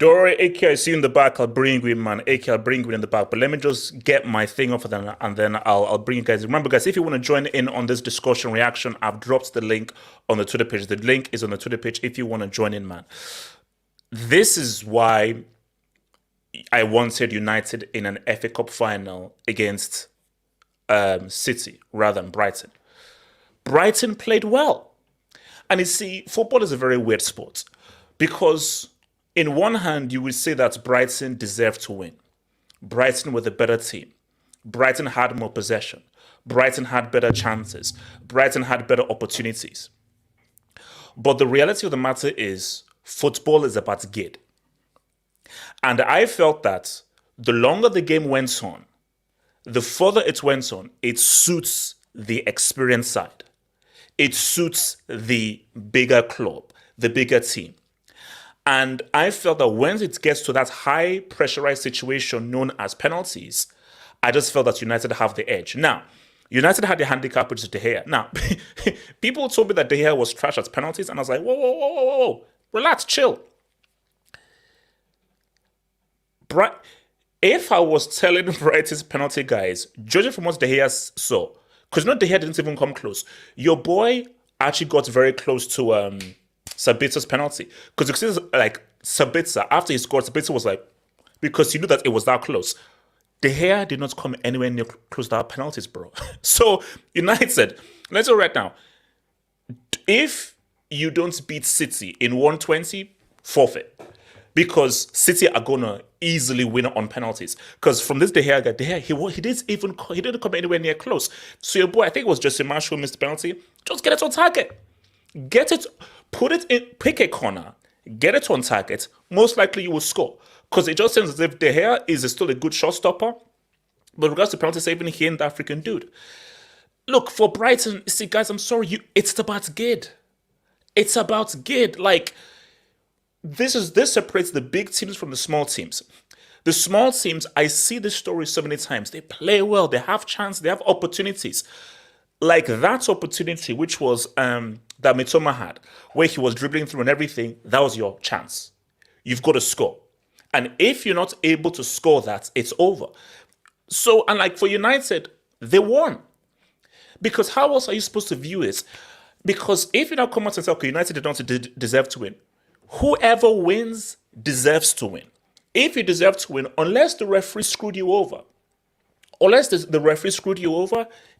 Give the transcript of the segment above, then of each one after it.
Don't worry, AK, I see you in the back. I'll bring you in, man. AK, I'll bring you in the back. But let me just get my thing off, and then I'll bring you guys. Remember, guys, if you want to join in on this discussion reaction, I've dropped the link on the Twitter page. The link is on the Twitter page if you want to join in, man. This is why I wanted United in an FA Cup final against City rather than Brighton. Brighton played well. And you see, football is a very weird sport because in one hand, you would say that Brighton deserved to win. Brighton were the better team. Brighton had more possession. Brighton had better chances. Brighton had better opportunities. But the reality of the matter is, football is about gid. And I felt that the longer the game went on, the further it went on, it suits the experienced side. It suits the bigger club, the bigger team. And I felt that when it gets to that high pressurized situation known as penalties, I just felt that United have the edge. Now, United had the handicap, which is De Gea. Now, people told me that De Gea was trash at penalties, and I was like, whoa, relax, chill. If I was telling Brighton's penalty guys, judging from what De Gea saw, because De Gea didn't even come close, your boy actually got very close to Sabitza's penalty. Because you see, like, Sabitza, after he scored, Sabitza was like, because he knew that it was that close. De Gea did not come anywhere near close to our penalties, bro. So, United, let's go right now. If you don't beat City in 120, forfeit. Because City are going to easily win on penalties. Because from this De Gea guy, he didn't come anywhere near close. So your boy, I think it was just Marsch who missed the penalty. Just get it on target. Get it. Put it in, pick a corner, get it on target, most likely you will score. Because it just seems as if De Gea is still a good shot stopper. But regards to penalty saving, he ain't that freaking dude. Look, for Brighton, see guys, I'm sorry, it's about gid. It's about gid. Like, this separates the big teams from the small teams. The small teams, I see this story so many times. They play well, they have chance, they have opportunities. Like that opportunity, which was that Mitoma had, where he was dribbling through and everything, that was your chance. You've got to score. And if you're not able to score that, it's over. So, and like for United, they won. Because how else are you supposed to view it? Because if you now come out and say, okay, United did not deserve to win, whoever wins deserves to win. If you deserve to win, unless the referee screwed you over,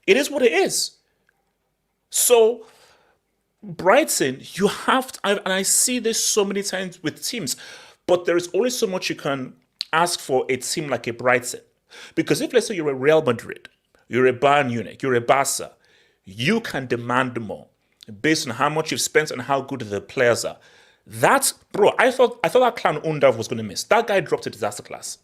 it is what it is. So, Brighton, you have to, and I see this so many times with teams, but there is only so much you can ask for a team like a Brighton. Because if, let's say, you're a Real Madrid, you're a Bayern Munich, you're a Barca, you can demand more based on how much you've spent and how good the players are. That, bro, I thought that clown Undav was going to miss. That guy dropped a disaster class.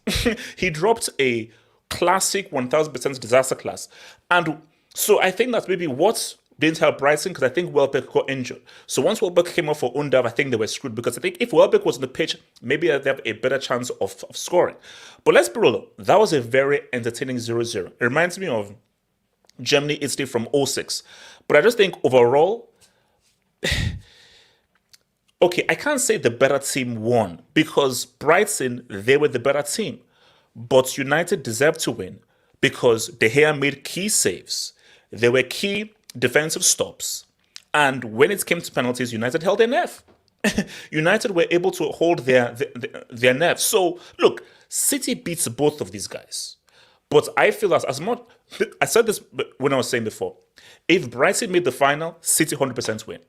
He dropped a classic 1000% disaster class. And so I think that's maybe what didn't help Brighton, because I think Welbeck got injured. So once Welbeck came off for Undav, I think they were screwed, because I think if Welbeck was on the pitch, maybe they have a better chance of scoring. But let's be real, that was a very entertaining 0-0. It reminds me of Germany-Italy from 2006. But I just think overall, Okay, I can't say the better team won because Brighton, they were the better team. But United deserved to win because De Gea made key saves. There were key defensive stops. And when it came to penalties, United held their nerve. United were able to hold their nerve. So, look, City beats both of these guys. But I feel as much, I said this when I was saying before, if Brighton made the final, City 100% win.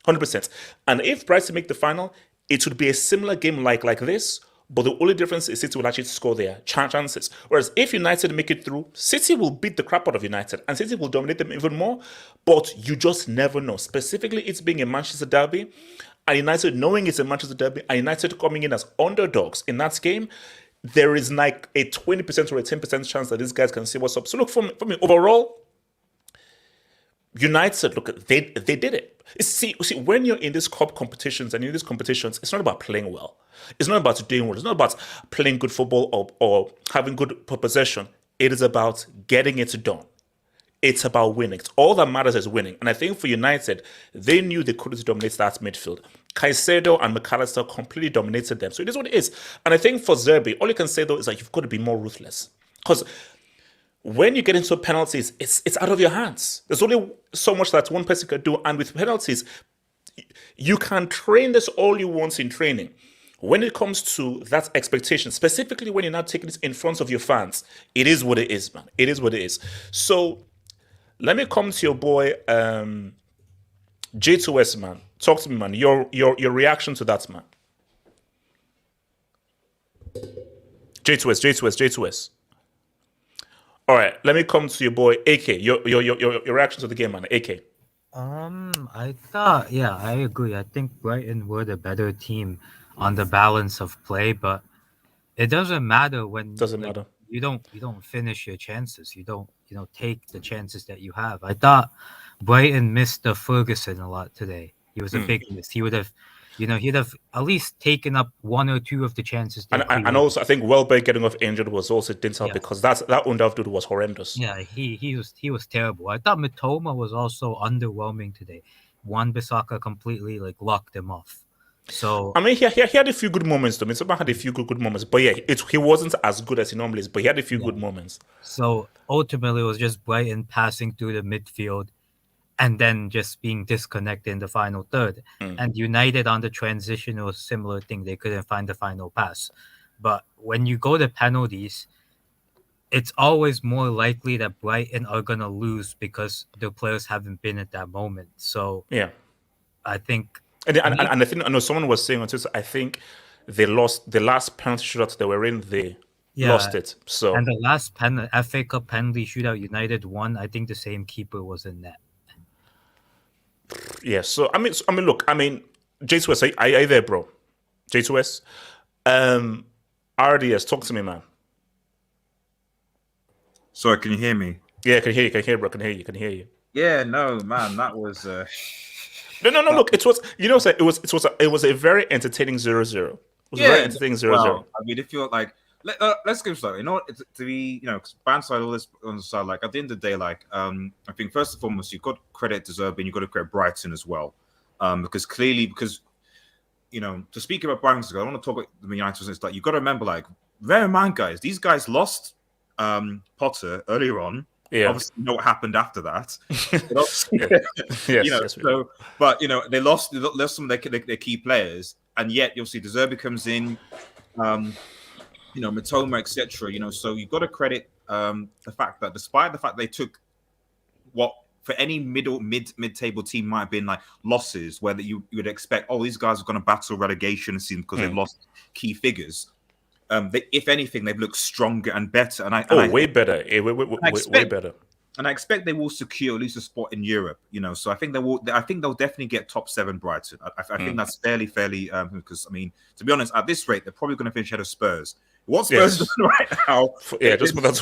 100%. And if Brighton make the final, it would be a similar game like this, but the only difference is City will actually score their chances. Whereas if United make it through, City will beat the crap out of United and City will dominate them even more, but you just never know. Specifically, it's being a Manchester derby, and United knowing it's a Manchester derby, and United coming in as underdogs in that game, there is like a 20% or a 10% chance that these guys can see what's up. So look, for me overall, United, look, they did it. See, when you're in these cup competitions and in these competitions, it's not about playing well. It's not about doing well. It's not about playing good football or having good possession. It is about getting it done. It's about winning. All that matters is winning. And I think for United, they knew they couldn't dominate that midfield. Caicedo and McAllister completely dominated them. So it is what it is. And I think for Zerbi, all you can say though is that you've got to be more ruthless. Because when you get into penalties, it's out of your hands. There's only so much that one person can do. And with penalties, you can train this all you want in training. When it comes to that expectation, specifically when you're not taking this in front of your fans, it is what it is, man. It is what it is. So let me come to your boy J2S, man. Talk to me, man. Your reaction to that, man. J2S. All right, let me come to your boy AK. Your reaction to the game, man. AK. I thought, yeah, I agree. I think Brighton were the better team on the balance of play, but it doesn't matter when Doesn't like matter. you don't finish your chances. You don't take the chances that you have. I thought Brighton missed the Ferguson a lot today. He was a big miss. He would have, he'd have at least taken up one or two of the chances they And created. also, I think Welbeck getting off injured was also didn't help Yeah, because that Undav dude was horrendous. yeah, he was terrible. I thought Mitoma was also underwhelming today. Wan-Bissaka completely like locked him off. So I mean, he had a few good moments, though. Mitoma had a few good moments. But yeah, he wasn't as good as he normally is, but he had a few yeah, good moments. so ultimately it was just Brighton passing through the midfield and then just being disconnected in the final third. And United on the transition, it was a similar thing. They couldn't find the final pass. But when you go to penalties, it's always more likely that Brighton are going to lose because the players haven't been at that moment. So Yeah. I think, And I think I know someone was saying on Twitter, I think they lost the last penalty shootout they were in, they yeah. lost it. So And the last FA Cup penalty shootout United won, I think the same keeper was in net. yeah, so look, J2S, are you there, bro? J2S? RDS, talk to me, man. Sorry, can you hear me? Yeah, I can hear you, can hear you. Yeah, no, man, that was No, look, it was it was a very entertaining 0-0. It was a very entertaining 0-0. Well, I mean, if you're like, let's go started. To be, band side all this on the side. Like at the end of the day, I think first and foremost, you've got to credit De Zerbi and you've got to credit Brighton as well, because to speak about Brighton, I want to talk about the United. It's like you've got to remember, like, bear in mind, guys, these guys lost Potter earlier on. Yeah. Obviously, you know what happened after that. Yes, but they lost some of their key players, and yet you'll see De Zerbi comes in, Mitoma, etc. So you've got to credit the fact that despite the fact they took what for any mid-table team might have been like losses, where you would expect, these guys are going to battle relegation season because they've lost key figures. If anything, they've looked stronger and better. And way better. Way better. And I expect they will secure at least a spot in Europe. So I think they will. I think they'll definitely get top 7 Brighton. I think that's fairly. Because to be honest, at this rate, they're probably going to finish ahead of Spurs. What Spurs doing right now? Yeah, just put those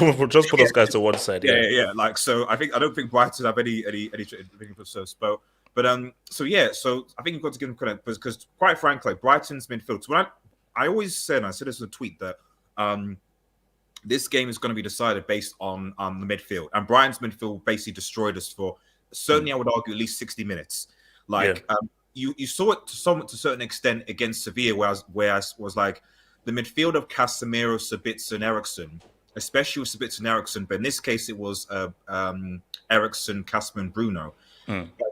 guys to one side. Yeah. Like so, I don't think Brighton have any for Spurs. But so I think you've got to give them credit because quite frankly, Brighton's midfield. So I always said, and I said this in a tweet, that this game is going to be decided based on the midfield. And Brighton's midfield basically destroyed us for, certainly I would argue, at least 60 minutes. you saw it to a certain extent against Sevilla, whereas was like the midfield of Casemiro, Sabitzer, and Eriksen, especially with Sabitzer and Eriksen, but in this case it was Eriksen, Casemiro, and Bruno.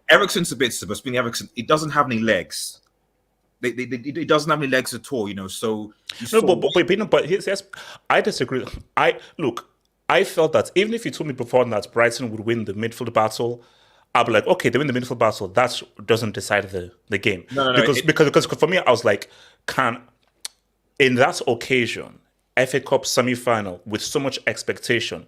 Eriksen, Sabitzer, but speaking of Eriksen, it doesn't have any legs. It doesn't have any legs at all, So but here's I disagree. I felt that even if you told me before that Brighton would win the midfield battle, I'll be like, okay, they win the midfield battle. That doesn't decide the game. No, because for me, I was like, in that occasion, FA Cup semi-final with so much expectation,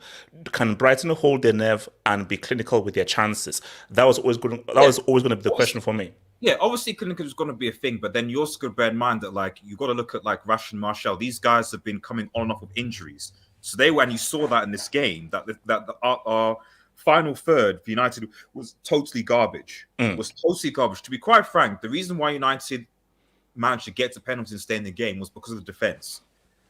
can Brighton hold their nerve and be clinical with their chances? That was always going to be the question for me. Yeah, obviously clinical is going to be a thing, but then you also got to bear in mind that like you got to look at like Rash and Marschall. These guys have been coming on and off of injuries, so and you saw that in this game that our final third for United was totally garbage. To be quite frank, the reason why United managed to get to penalties and stay in the game was because of the defense.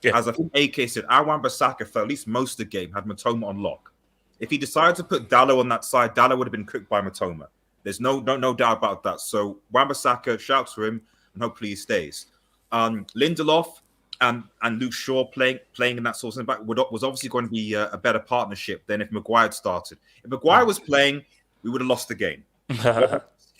Yeah. As I think AK said, Wan-Bissaka for at least most of the game had Matoma on lock. If he decided to put Dallo on that side, Dallo would have been cooked by Matoma. There's no doubt about that. So Wan-Bissaka, shouts for him, and hopefully he stays. Lindelof and Luke Shaw playing in that sort of back was obviously going to be a better partnership than if Maguire had started. If Maguire was playing, we would have lost the game.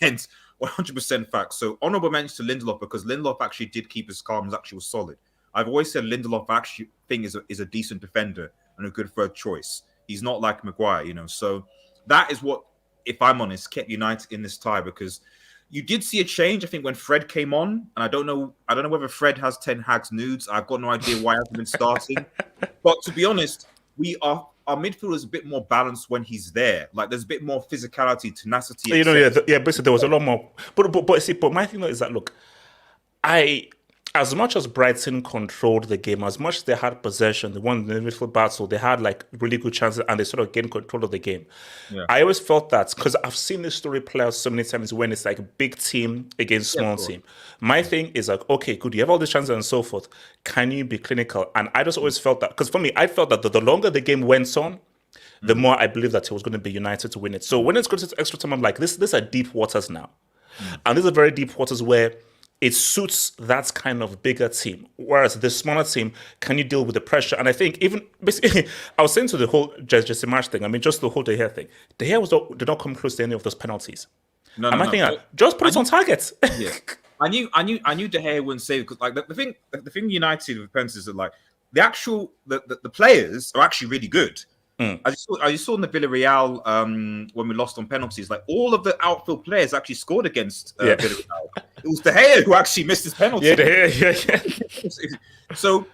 Hence, 100% fact. So honourable mention to Lindelof because Lindelof actually did keep his calm and actually was solid. I've always said Lindelof actually is a decent defender and a good third choice. He's not like Maguire, So that is what, if I'm honest, kept United in this tie because you did see a change, I think, when Fred came on, and I don't know whether Fred has Ten Hag's nudes. I've got no idea why he hasn't been starting. But to be honest, our midfield is a bit more balanced when he's there. Like there's a bit more physicality, tenacity. Basically there was a lot more. But my thing is that look, as much as Brighton controlled the game, as much as they had possession, they won the midfield battle, they had like really good chances and they sort of gained control of the game. Yeah. I always felt that because I've seen this story play out so many times when it's like a big team against small team. My thing is like, okay, good, you have all these chances and so forth. Can you be clinical? And I just always felt that, because for me, I felt that the longer the game went on, the more I believe that it was going to be United to win it. So when it's going to extra time, I'm like, these are deep waters now. And these are very deep waters where it suits that kind of bigger team. Whereas the smaller team, can you deal with the pressure? And I think even, basically, I was saying to the whole Jesse Marsch thing, I mean, just the whole De Gea thing. De Gea did not come close to any of those penalties. Just put it on target. Yeah. I knew De Gea wouldn't save it because like the thing United with penalties is that like the players are actually really good. As you saw in the Villarreal when we lost on penalties, like all of the outfield players actually scored against Villarreal. It was De Gea who actually missed his penalty. So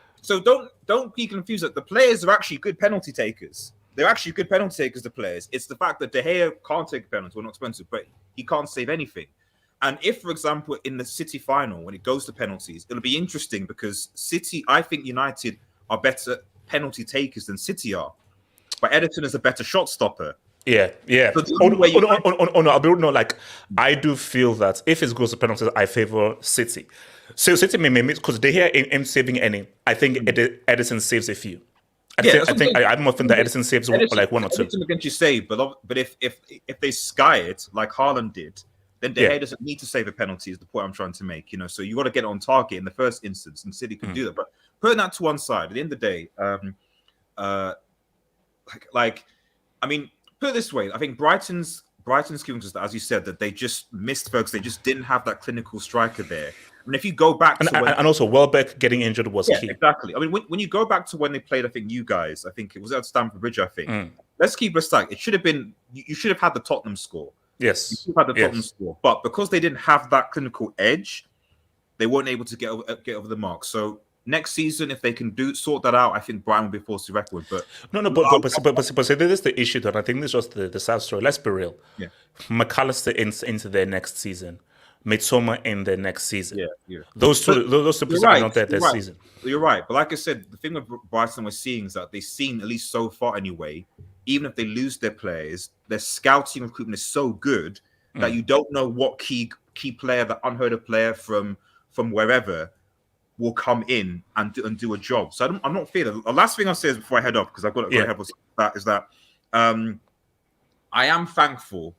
don't be confused that the players are actually good penalty takers. They're actually good penalty takers, the players. It's the fact that De Gea can't take a penalty, well, not expensive, but he can't save anything. And if, for example, in the City final, when it goes to penalties, it'll be interesting because I think United are better penalty takers than City are. But Ederson is a better shot stopper. Yeah. I do feel that if it goes to penalties, I favor City. So City may miss because they ain't saving any. I think Ederson saves a few. I'm more thinking that Ederson saves like one or two. Ederson against you save, but if they sky it like Haaland did, then De Gea doesn't need to save a penalty. Is the point I'm trying to make. So you got to get it on target in the first instance, and City can do that. But putting that to one side, at the end of the day, I mean, put it this way, I think Brighton's skills is that, as you said, that they just missed folks. They just didn't have that clinical striker there. I mean, if you go back and also Welbeck getting injured was key. Exactly. I mean, when you go back to when they played, I think you guys, I think it was at Stamford Bridge. I think let's keep it stacked. It should have been. You should have had the Tottenham score. Yes, you should have had the Tottenham score, but because they didn't have that clinical edge, they weren't able to get over the mark. So next season, if they can sort that out, I think Brighton will be forced to record. But this is the issue that I think this is just the sad story. Let's be real. Yeah, McAllister into their next season, Mitoma in their next season. Yeah. Those two players are not there this season. You're right, but like I said, the thing with Brighton we're seeing is that they've seen, at least so far anyway, even if they lose their players, their scouting recruitment is so good that you don't know what key player, the unheard of player from wherever, will come in and do a job. So I'm not feeling. The last thing I'll say is before I head off, because I've got to help us with that, is that I am thankful,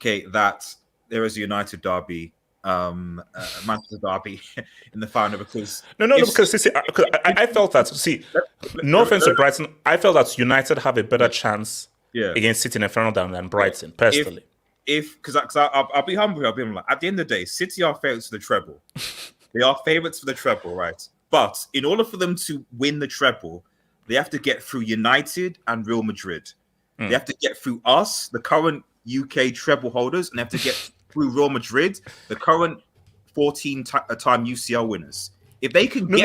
that there is a United derby Manchester Derby in the final because No, because see, I felt that. See, no offense to Brighton, I felt that United have a better chance against City in the final than Brighton, personally. Because I'll be humble, I'll be like, at the end of the day, City are favourites for the treble. They are favourites for the treble, right? But in order for them to win the treble, they have to get through United and Real Madrid. They have to get through us, the current UK treble holders, and they have to get through Real Madrid, the current 14-time UCL winners. If they can but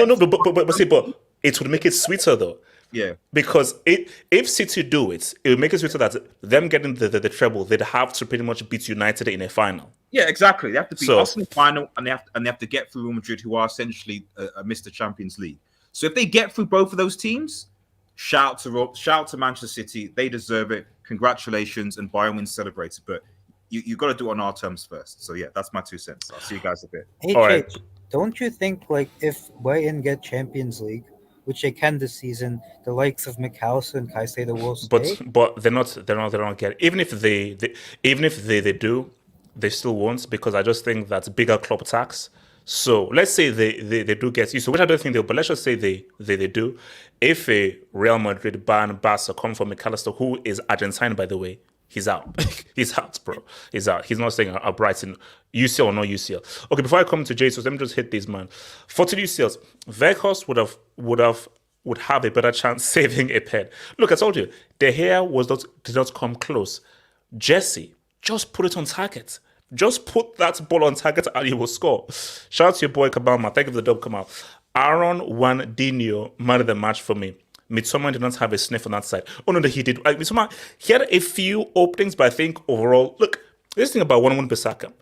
it would make it sweeter though. Yeah. Because if City do it, it would make it sweeter that them getting the treble, they'd have to pretty much beat United in a final. Yeah, exactly. They have to beat us in the final, and they have to get through Real Madrid, who are essentially a Mr. Champions League. So if they get through both of those teams, shout to Manchester City. They deserve it. Congratulations, and by all means celebrate it. But you got to do it on our terms first. So yeah, that's my 2 cents. I'll see you guys a bit. Hey, all Jake, right. Don't you think like if Brighton get Champions League, which they can this season, the likes of McAllister and Caicedo will stay? But they're not getting. Even if they do, they still won't, because I just think that's bigger club tax. So let's say they do get you. So which I don't think they'll, but let's just say they do. If a Real Madrid, Bayern, Barca come for McAllister, who is Argentine by the way, he's out. He's out, bro. He's out. He's not staying at Brighton, UCL or no UCL. Okay, before I come to Jesus, let me just hit these, man. For two UCLs, Weghorst would have a better chance saving a pen. Look, I told you, De Gea did not come close. Jesse, just put it on target. Just put that ball on target and you will score. Shout out to your boy Kabama. Thank you for the dub, Kamal. Aaron Wandinho, man of the match for me. Midsommar did not have a sniff on that side. Oh no, he did. Like Midsommar, he had a few openings, but I think overall, look, this thing about 1-1 Bissaka,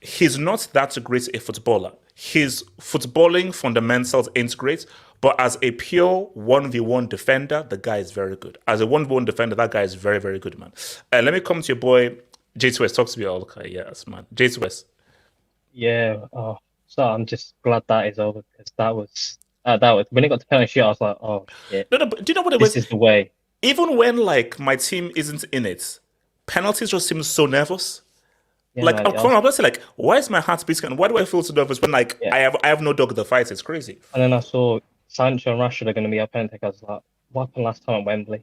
he's not that great a footballer. His footballing fundamentals ain't great, but as a pure 1v1 defender, the guy is very good. As a 1v1 defender, that guy is very, very good, man. Let me come to your boy, J2S. Talk to me all. Okay, yes, man. J2S. Yeah. So I'm just glad that is over, because that was when it got to penalty shoot, I was like, oh yeah. No, but do you know what it was? This is the way. Even when like my team isn't in it, penalties just seem so nervous. Yeah, like man, I'm just like, why is my heart beating? Why do I feel so nervous when like I have no dog in the fight? It's crazy. And then I saw Sancho and Rashford are going to be our penalty. I was like, what happened last time at Wembley?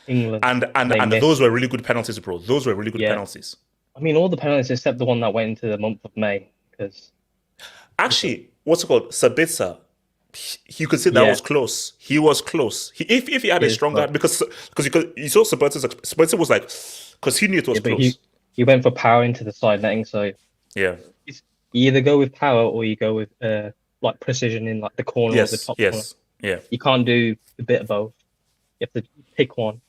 England. And those were really good penalties, bro. Those were really good penalties. I mean, all the penalties except the one that went into the month of May. Because actually, what's it called? Sabitzer. You could say that was close. He was close. If he had a stronger, because you saw Sabitzer was like, because he knew it was close. He went for power into the side netting, so yeah. You either go with power or you go with like precision in like the corner or the top corner. Yeah. You can't do a bit of both. You have to pick one.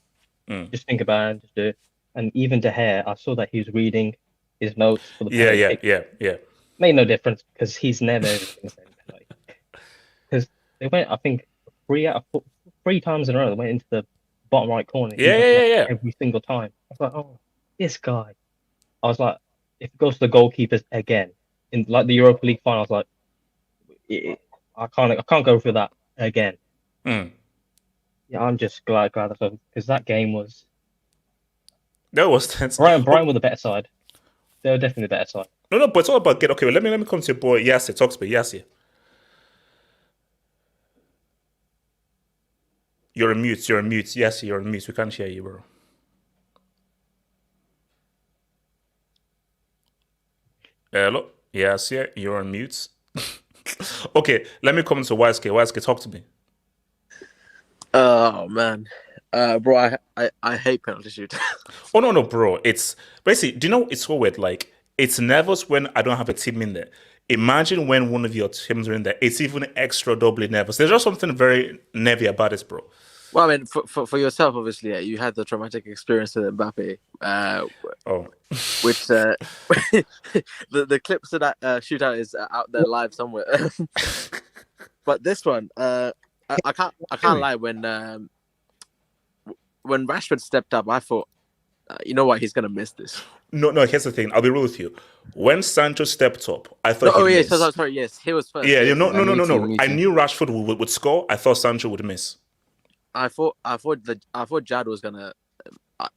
Just think about it, just do it. And even De Gea, I saw that he was reading his notes for the penalty. Yeah. Made no difference because he's never penalty. Because they went, I think, 3 times in a row. They went into the bottom right corner. Yeah. Every single time. I was like, oh, this guy. I was like, if it goes to the goalkeepers again in like the Europa League final, I was like, I can't go for that again. Yeah, I'm just glad that's over, because that game was. That was tense. Brighton were the better side. They were definitely the better side. No, but it's all about okay. Well, let me come to your boy Yassi. Talk to me, Yassi. You're on mute. Yassi, you're on mute. We can't hear you, bro. Hello? Yassi, you're on mute. Okay, let me come to YSK. YSK, talk to me. Oh man, bro, I hate penalty shoot. Oh no, bro. It's basically. Do you know it's so weird? Like it's nervous when I don't have a team in there. Imagine when one of your teams are in there. It's even extra doubly nervous. There's just something very nervy about it, bro. Well, I mean, for yourself, obviously, yeah, you had the traumatic experience with Mbappe. Which the clips of that shootout is out there live somewhere. But this one, I can't lie. When Rashford stepped up, I thought, you know what, he's gonna miss this. No. Here's the thing. I'll be real with you. When Sancho stepped up, I thought. Sorry. Yes, he was first. Yeah, no. I knew Rashford would score. I thought Sancho would miss. I thought Jad was gonna,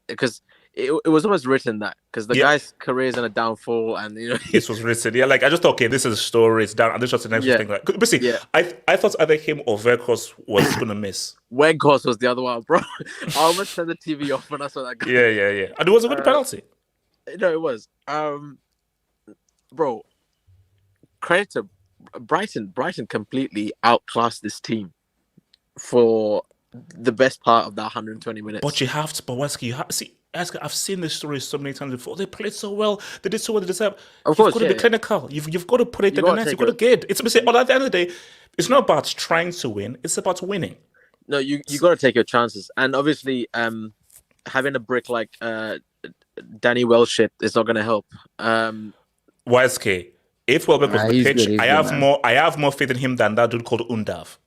because it was almost written that because the Yeah. guy's career is in a downfall, and This was written. Yeah, like I just thought, okay, this is a story. It's down. And this was the next Yeah. thing. Like, but see, Yeah. I thought either him or Verkos was gonna miss. Weghorst was the other one, bro. I almost turned the TV off when I saw that guy. Yeah. And it was a good penalty. No, it was. Bro, credit to Brighton. Brighton completely outclassed this team for the best part of that 120 minutes. But you have to, Baweski, you have see. I've seen this story so many times before. They played so well. They did so well. They deserve. Of You've course, got to yeah. be clinical. You've got to put it in the gotta net. You've take got to get. It's at the end of the day, it's not about trying to win. It's about winning. No, you got to take your chances, and obviously, having a brick like Danny Welshit is not going to help. YSK. If Welbeck was Nah, on the he's pitch, good, he's I good, have man. I have more faith in him than that dude called Undav.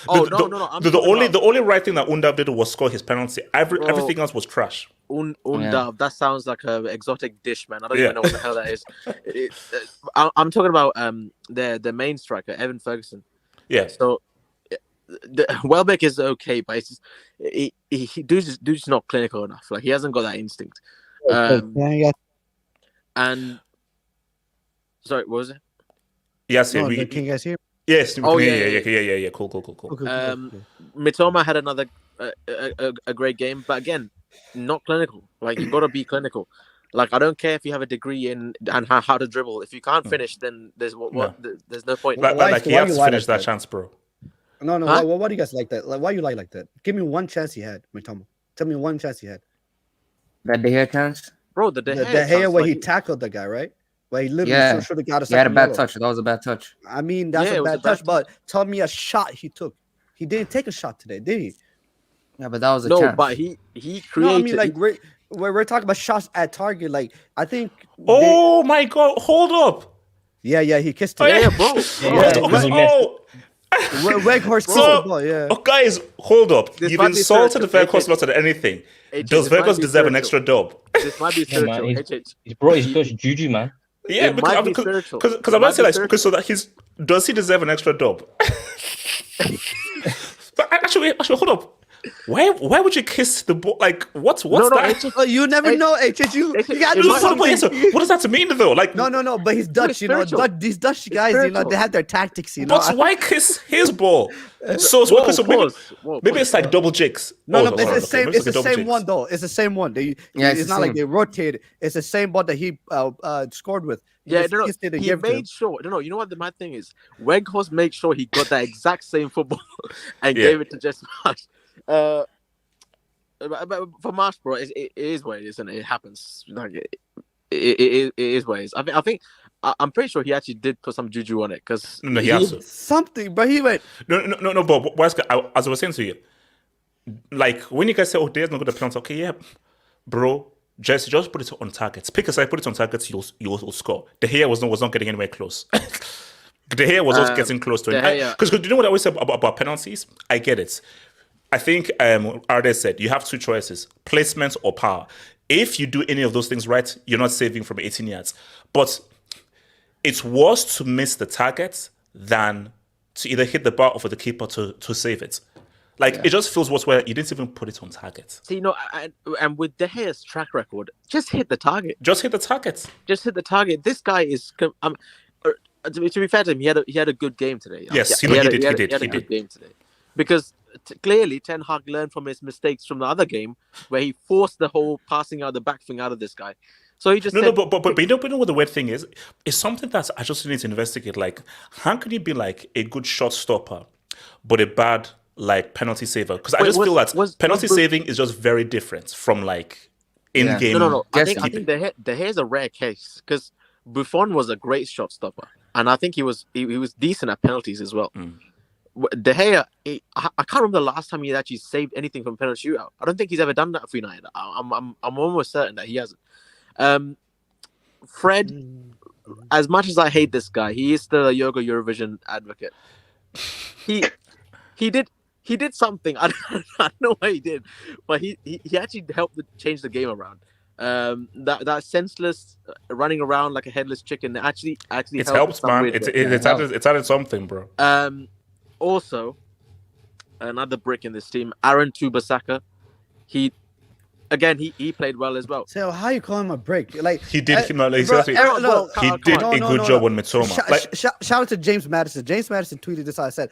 No. The only right thing that Undav did was score his penalty. Everything else was trash. Undav. That sounds like an exotic dish, man. I don't Yeah. even know what the hell that is. I'm talking about the main striker, Evan Ferguson. Yeah. So Welbeck is okay, but it's just, dude's not clinical enough. Like he hasn't got that instinct. And sorry, what was it? Yes. No, can you guys hear? Yes. Oh, yeah. Cool. Okay, Mitoma had another a great game, but again, not clinical. Like you got to be clinical. Like I don't care if you have a degree in and how to dribble. If you can't finish, then there's there's no point. Like he why has you to lie finish like that that? chance, bro. No. Huh? Why do you guys like that? Like, why you like that? Give me one chance he had, Mitoma. Tell me one chance he had. That De Gea chance? Bro, the The Gea Gea chance, where like, he tackled the guy, right? Where he literally Yeah. should have got a He had a second bad yellow. touch. That was a bad touch. I mean, that's Yeah, it a was bad a bad touch, but tell me a shot he took. He didn't take a shot today, did he? Yeah, but that was a no, chance. but he created. No, I mean, like, we're talking about shots at target. Like, I think. Oh my God! Hold up. Yeah, he kissed it. Oh, yeah, bro. Weghorst kissed So- the ball, yeah. Oh, guys, hold up. This You've might be insulted the spiritual. Verkos not at anything. HH, Does this might Verkos be deserve an spiritual. extra dub? This might be Yeah, man, spiritual. HH. He's brought his touch juju, man. Yeah, It might be because spiritual. I'm It not might saying be like spiritual. because so that does he deserve an extra dub? But actually, hold up. Why would you kiss the ball? Like what's No, that? HH, Oh, you never Hey, know, HH. You hey, gotta it do might- something. What does that mean though? Like No, but he's Dutch, you know. spiritual. These Dutch guys, you know, spiritual. they have their tactics, you know. but why kiss his ball? So maybe it's like double jigs. No, Oh, but it's the same. maybe It's like the double same jigs. one though. It's the same one. Yeah, It's it's not the like same. they rotated. It's the same ball that he scored with. He Yeah, just no, kissed it and he gave it to him. made sure. No, you know what the mad thing is? Weghorst made sure he got that exact same football and Yeah. gave it to Jess Marsch. But for Marsch, bro, it is what it is, and it happens. Like it is what it is. I'm pretty sure he actually did put some juju on it because No, he has to. Something, but he went. No, but as I was saying to you, like when you guys say, "Oh, there's no good at penalty," okay, yeah, bro, just put it on targets. Pick a side, put it on targets. You'll score. The hair was not getting anywhere close. The hair was also getting close to De it. Gea. Because you know what I always say about penalties? I get it. I think Arde said you have two choices: placement or power. If you do any of those things right, you're not saving from 18 yards. But it's worse to miss the target than to either hit the bar or for the keeper to save it. Like it just feels worse where you didn't even put it on target. See, and with De Gea's track record, just hit the target. Just hit the target. Just hit the target. This guy is. To be fair to him, he had a good game today. Yes, he he had did. a good game today, because clearly Ten Hag learned from his mistakes from the other game where he forced the whole passing out the back thing out of this guy. So he just No, said, but you know what the weird thing is? It's something that I just need to investigate. Like, how can you be like a good shot stopper, but a bad like penalty saver? Because I Wait, just feel that was penalty Bruce- saving is just very different from like in-game. No. I Guess think De Gea's a rare case because Buffon was a great shot stopper, and I think he was decent at penalties as well. De Gea, I can't remember the last time he actually saved anything from penalty shootout. I don't think he's ever done that for United. I'm almost certain that he hasn't. Fred, as much as I hate this guy, he is still a Yoga Eurovision advocate. He did something. I don't know what he did, but he actually helped change the game around. That senseless running around like a headless chicken actually It helped helps, some man. weird way. It's added something, bro. Also, another brick in this team, Aaron Tubasaka. He again, he played well as well. So how you call him a break? Like He did. bro, Exactly. Aaron, Bro, He come did on. a good job on Mitoma. Like, Shout out to James Madison. James Madison tweeted this out. I said,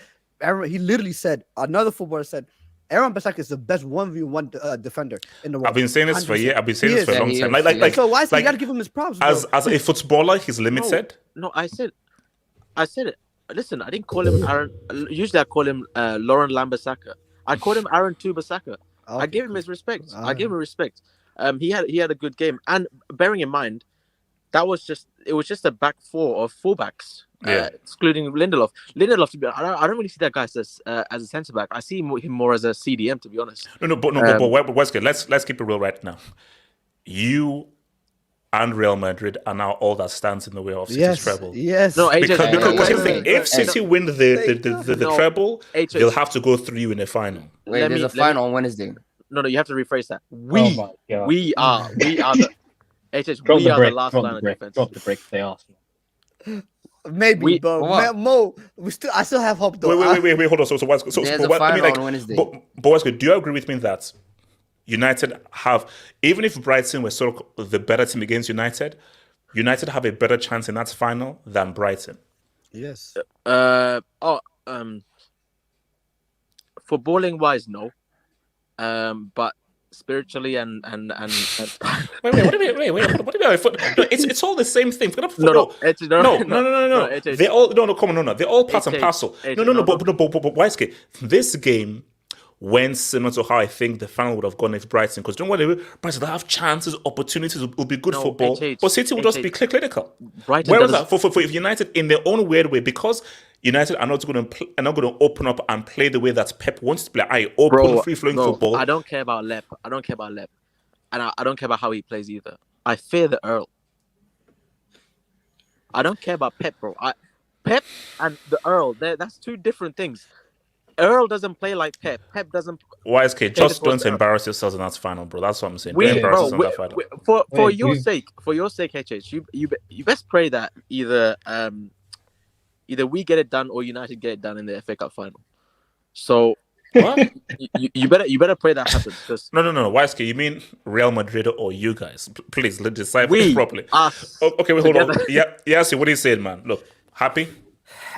he literally said, another footballer said, Aaron Bissaka is the best 1v1 defender in the world. I've been saying this for 100%. I've been saying this for a Yeah, long he time. is, Like, he is. So why is he like, got to give him his props? Bro? as a footballer, he's limited. No, I said it. Listen, I didn't call him Aaron. Usually, I call him Lauren Lambasaka. I called him Aaron Tubasaka. I Okay, gave him his respect. All I gave him respect. He had a good game, and bearing in mind, it was just a back four of fullbacks, excluding Lindelof. Lindelof, to be, I don't really see that guy as a centre back. I see him more as a CDM, to be honest. But Wesley, let's keep it real right now. You and Real Madrid are now all that stands in the way of City's treble. Yes. No, AJ, Because here's the thing, wait, if City win the No, treble, HH. they'll have to go through you in the final. Wait, Let there's me- a final on Wednesday. No, you have to rephrase that. Oh my God. We are the HH. Drop We the are break. the last Drop line the of break. defense. Drop the break. They asked. Maybe, but What? Mo, I still have hope though. Wait, hold on. So what's There's but a what- I mean, final like, on Wednesday. but Wesley, do you agree with me that United have, even if Brighton were sort of the better team against United have a better chance in that final than Brighton? Yes. Footballing wise, no. But spiritually and Wait, what do you mean? What do you mean? No, it's all the same thing. no, No. HH. They all come on, no. They're all part and HH. parcel. HH, No. no. But Wesley, this game went similar to how I think the final would have gone if Brighton, because don't worry, Brighton will have chances, opportunities, will be good No, football, HH, but City will just be HH. clinical. Brighton Whereas doesn't- for United, in their own weird way, because United are not going to open up and play the way that Pep wants to play, open, free-flowing football. I don't care about Lep. And I don't care about how he plays either. I fear the Earl. I don't care about Pep, bro. Pep and the Earl, that's two different things. Earl doesn't play like Pep. Pep doesn't. YSK, just for don't the- embarrass yourselves in that final, bro. That's what I'm saying. We, Don't embarrass bro, us in we, that final. for Wait, your you- sake, HH, you best pray that either we get it done or United get it done in the FA Cup final. So What? you better pray that happens, because No. YSK, you mean Real Madrid or you guys? Please, let's decipher we it properly. us. Okay, wait, hold on. together. Yeah, see what are you saying, man? Look, happy?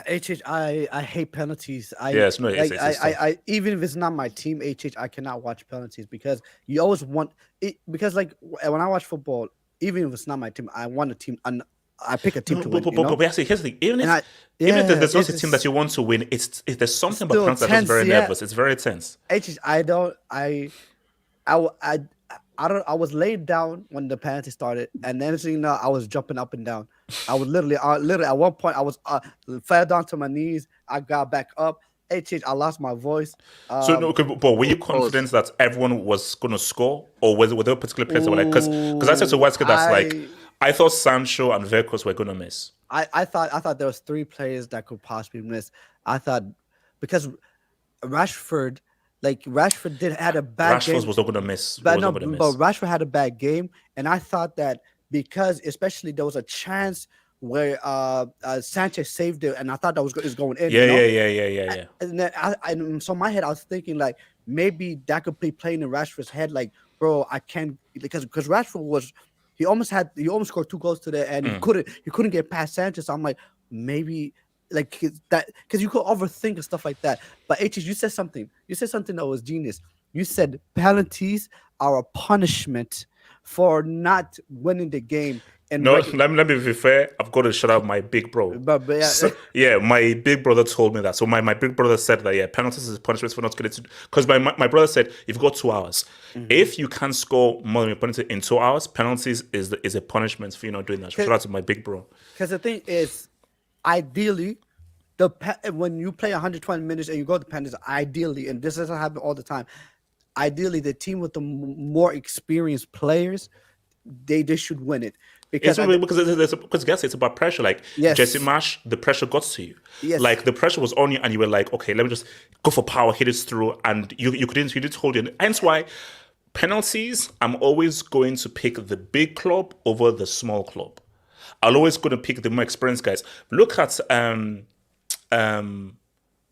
I hate penalties. Yes, no, it's tough. I even if it's not my team, I cannot watch penalties because you always want it. Because like when I watch football, even if it's not my team, I want a team and I pick a team to win. But actually, here's the thing. Even if there's not a team that you want to win, there's something about still penalties that is tense, very yeah. nervous. It's very tense. I was laid down when the penalty started, and then I was jumping up and down. I was literally at one point I was fell down to my knees. I got back up. I lost my voice. But were you confident that everyone was going to score, or were there particular players that were like? Because I said to Wesker, that's like I thought Sancho and Vercos were going to miss. I thought there was 3 players that could possibly miss. I thought because Rashford had a bad game. Rashford was not going to miss. But Rashford had a bad game, and I thought that because especially there was a chance where Sanchez saved it, and I thought that was going in. Yeah. And then so in my head, I was thinking like maybe that could be playing in Rashford's head, like, bro, I can't because Rashford he almost scored 2 goals today, and he couldn't get past Sanchez. So I'm like, maybe like that because you could overthink and stuff like that. But you said something that was genius. You said penalties are a punishment for not winning the game. And no, let me be fair. I've got to shout out my big bro. But yeah, my big brother told me that. So my big brother said that penalties is punishment for not getting to. Because my brother said you've got 2 hours. Mm-hmm. If you can't score more than your opponent in 2 hours, penalties is a punishment for you not doing that. Shout out to my big bro. Because the thing is, ideally, when you play 120 minutes and you go to penalties, ideally, and this doesn't happen all the time, ideally the team with the more experienced players, they should win it. Because it's about pressure. Like Jesse Marsch, the pressure got to you. Yes. Like the pressure was on you, and you were like, okay, let me just go for power, hit it through, and you didn't hold it. Hence why penalties, I'm always going to pick the big club over the small club. I'm always going to pick the more experienced guys. Look at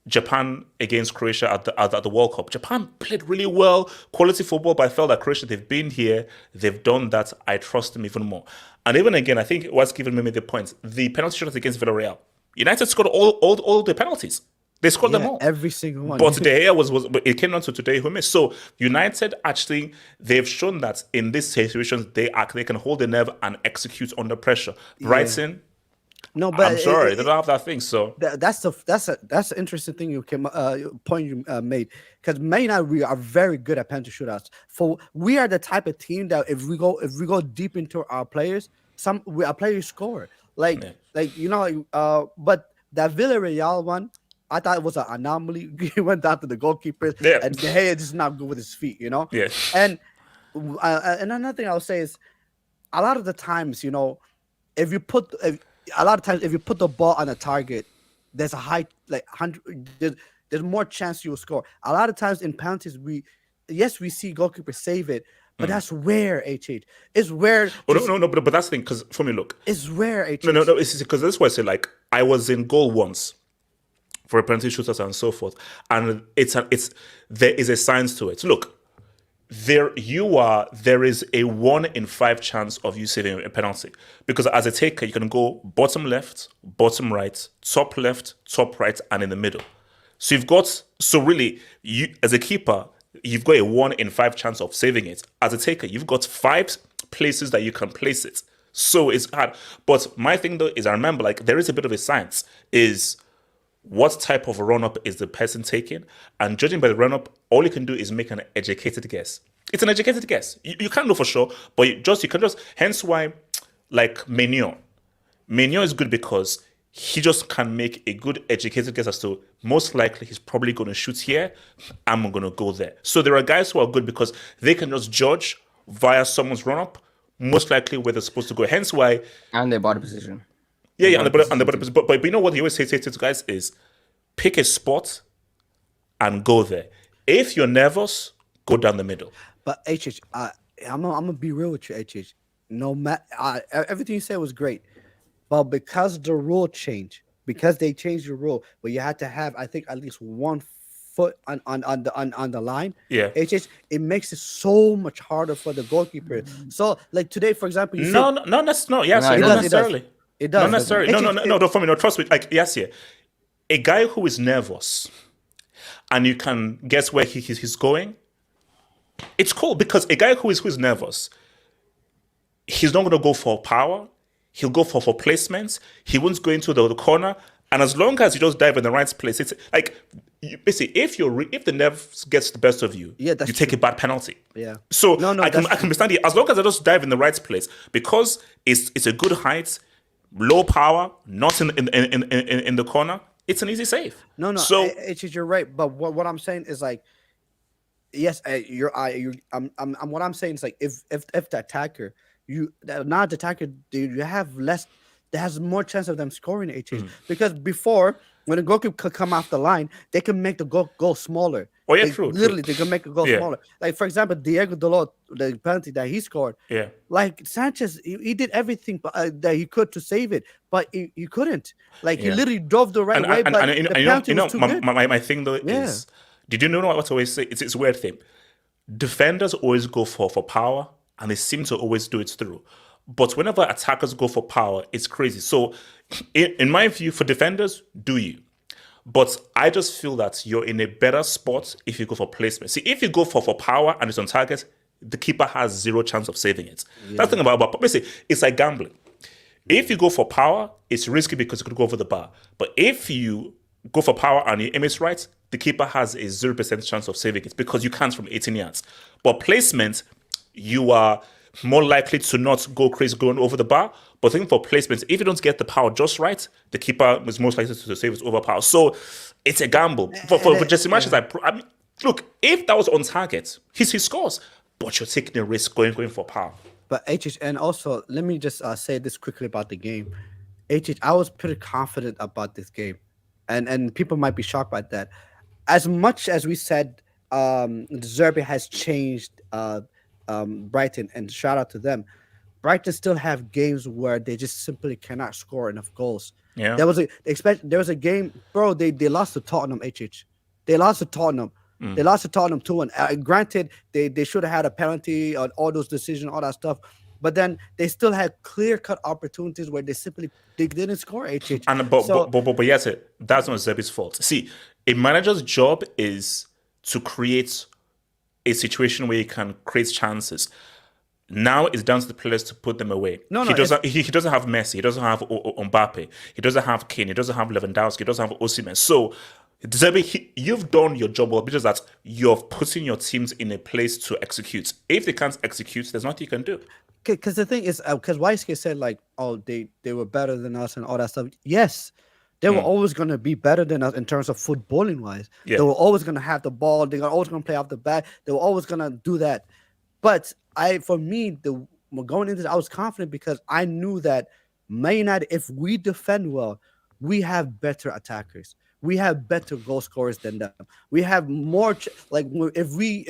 Japan against Croatia at the World Cup. Japan played really well, quality football, but I felt that Croatia, they've been here, they've done that. I trust them even more. And even again, I think what's given me the point, the penalty shootout against Villarreal. United scored all the penalties. They scored them all. Every single one. But De Gea was it came down to today who missed. So United actually, they've shown that in these situations they can hold the nerve and execute under pressure. Brighton, No, but I'm sorry, they don't have that thing. So that's an interesting thing point you made, because Man United, we are very good at penalty shootouts. We are the type of team that if we go deep into our players, our players score. But that Villarreal one, I thought it was an anomaly. He went down to the goalkeeper, and De Gea just not good with his feet, Yeah. And another thing I'll say is, a lot of the times, if you put the ball on a target, there's a high, like 100. There's more chance you will score. A lot of times in penalties, we see goalkeepers save it, but that's rare. It's rare. No, but that's the thing, because for me, look, it's rare. No, it's because that's why I say, like, I was in goal once for a penalty shooters and so forth, and there is a science to it. Look, there is a 1 in 5 chance of you saving a penalty, because as a taker you can go bottom left, bottom right, top left, top right, and in the middle. So you as a keeper, you've got a 1 in 5 chance of saving it. As a taker, you've got 5 places that you can place it. So it's hard. But my thing though is, I remember, like, there is a bit of a science, is what type of run-up is the person taking? And judging by the run-up, all you can do is make an educated guess. It's an educated guess. You can't know for sure, but you can just, hence why, like, Maignan is good, because he just can make a good educated guess as to, most likely he's probably going to shoot here, I'm going to go there. So there are guys who are good because they can just judge via someone's run-up, most likely where they're supposed to go. Hence why... And their body position. Yeah, and the body, but you know what you always say to guys is, pick a spot and go there. If you're nervous, go down the middle. But I'm gonna be real with you, No matter everything you said was great, but because the rule changed, because they changed the rule, but you had to have, I think, at least 1 foot on the line. Yeah. It makes it so much harder for the goalkeeper. So, like today, for example, you not necessarily. It does. Not necessarily. No, for me, no, trust me. Like, yes, yeah. A guy who is nervous and you can guess where he's going, it's cool, because a guy who is nervous, he's not going to go for power. He'll go for placements. He won't go into the corner. And as long as you just dive in the right place, it's like, basically, if the nerves gets the best of you, you take a bad penalty. Yeah. So I can understand it. As long as I just dive in the right place, because it's a good height, low power, not in the corner, it's an easy save. No. So you're right, but what I'm saying is, like, yes, what I'm saying is, like, if the attacker, you have less, there has more chance of them scoring because before, when a goalkeeper could come off the line, they can make the goal smaller. Oh yeah, true. Literally, they can make a goal smaller. Like, for example, Diego Dalot, the penalty that he scored. Yeah. Like, Sanchez, he did everything that he could to save it, but he couldn't. Like, he literally drove the right way, but the penalty was too good. My thing though is, did you know what I always say? It's a weird thing. Defenders always go for power, and they seem to always do it through. But whenever attackers go for power, it's crazy. So, in my view, for defenders, do you? But I just feel that you're in a better spot if you go for placement. See, if you go for power and it's on target, the keeper has 0 chance of saving it. Yeah. That's the thing about basically, it's like gambling. If you go for power, it's risky because you could go over the bar. But if you go for power and you aim it right, the keeper has a 0% chance of saving it because you can't from 18 yards. But placement, you are more likely to not go crazy going over the bar. But thinking for placements, if you don't get the power just right, the keeper is most likely to save it over power. So it's a gamble. For Jesse Marsch, I mean, look, if that was on target, he scores. But you're taking a risk going for power. But and also, let me just say this quickly about the game. I was pretty confident about this game. And people might be shocked by that. As much as we said Zerbe has changed Brighton, and shout out to them, Brighton still have games where they just simply cannot score enough goals. Yeah. There was a game, bro. They lost to Tottenham. They lost to Tottenham. They lost to Tottenham 2-1. Granted, they should have had a penalty on all those decisions, all that stuff. But then they still had clear-cut opportunities where they didn't score. And but yes, that's not Zebi's fault. See, a manager's job is to create a situation where he can create chances. Now it's down to the players to put them away. He doesn't have Messi. He doesn't have Mbappe. He doesn't have Kane. He doesn't have Lewandowski. He doesn't have Osimhen. So, Zebi, you've done your job well, because that you're putting your teams in a place to execute. If they can't execute, there's nothing you can do. Because the thing is, because Weisske said like, oh, they were better than us and all that stuff. Yes, they were always going to be better than us in terms of footballing wise. Yeah. They were always going to have the ball. They were always going to play off the back. They were always going to do that. But going into this, I was confident because I knew that Man United, if we defend well, we have better attackers. We have better goal scorers than them. We have more if we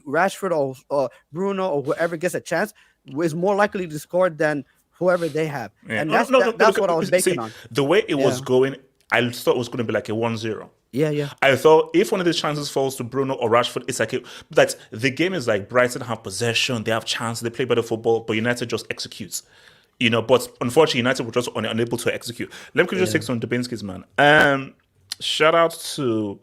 Rashford or Bruno or whoever gets a chance, is more likely to score than whoever they have. Yeah. And that's what I was banking on. The way it was going, I thought it was going to be like a 1-0. Yeah. I thought if one of these chances falls to Bruno or Rashford, it's like that. The game is like Brighton have possession, they have chances, they play better football, but United just executes. But unfortunately, United were just unable to execute. Let me just take some Dubinsky's, man. Shout out to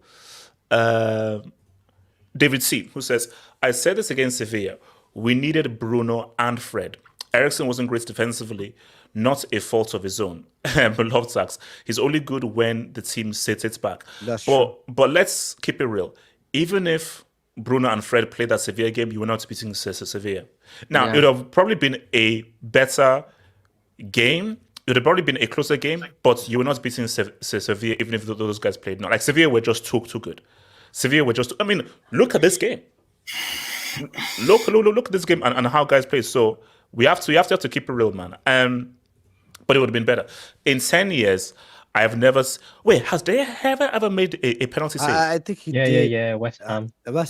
David C, who says, I said this against Sevilla. We needed Bruno and Fred. Eriksen wasn't great defensively, not a fault of his own. Love tax. He's only good when the team sits back. That's true. But let's keep it real. Even if Bruno and Fred played that Sevilla game, you were not beating Sevilla. Now, it would have probably been a better game. It would have probably been a closer game, but you were not beating Sevilla even if those guys played. No, like Sevilla were just too good. Sevilla were just. I mean, look at this game. Look at this game and how guys play. So we have to keep it real, man. But it would have been better. In 10 years, I have never. Wait, has they ever made a penalty save? I think he did. Yeah, West Ham. Last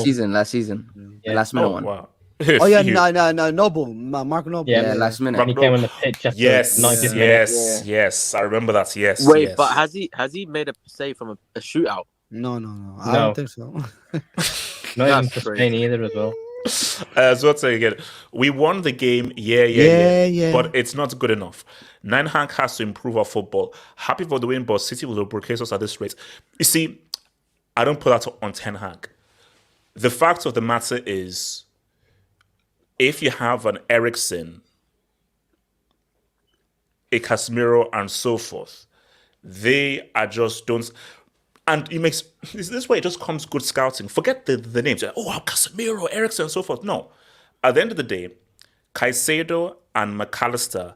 season. Yeah. Last minute one. Wow. Oh yeah, no, Noble, Mark Noble. Yeah, last minute. And he came on the pitch after 90 minutes. Yes, I remember that. Yes. Wait, yes. but has he made a save from a shootout? No. I don't think so. Not even for Spain either as well. So let's say again, we won the game. Yeah. But it's not good enough. Nine Hank has to improve our football. Happy for the win, but City will broadcast us at this rate. You see, I don't put that on Ten Hag. The fact of the matter is, if you have an Eriksen, a Casemiro, and so forth, they are just don't. And it makes this way it just comes good scouting. Forget the names. Casemiro, Eriksen, and so forth. No. At the end of the day, Caicedo and McAllister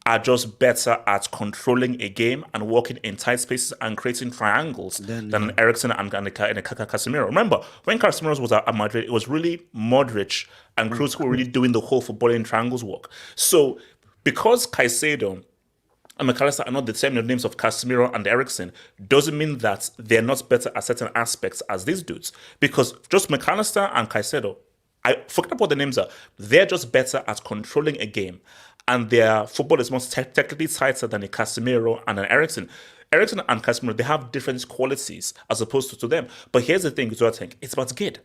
are just better at controlling a game and working in tight spaces and creating triangles than Eriksen and Casemiro. Remember, when Casemiro was at Madrid, it was really Modric and Kroos who were really doing the whole footballing triangles work. So, because Caicedo and McAllister are not the same names of Casemiro and Eriksen, doesn't mean that they're not better at certain aspects as these dudes. Because just McAllister and Caicedo, I forget about what the names are, they're just better at controlling a game. And their football is more technically tighter than a Casemiro and an Eriksen. Eriksen and Casemiro, they have different qualities as opposed to them. But here's the thing, I think, it's about good.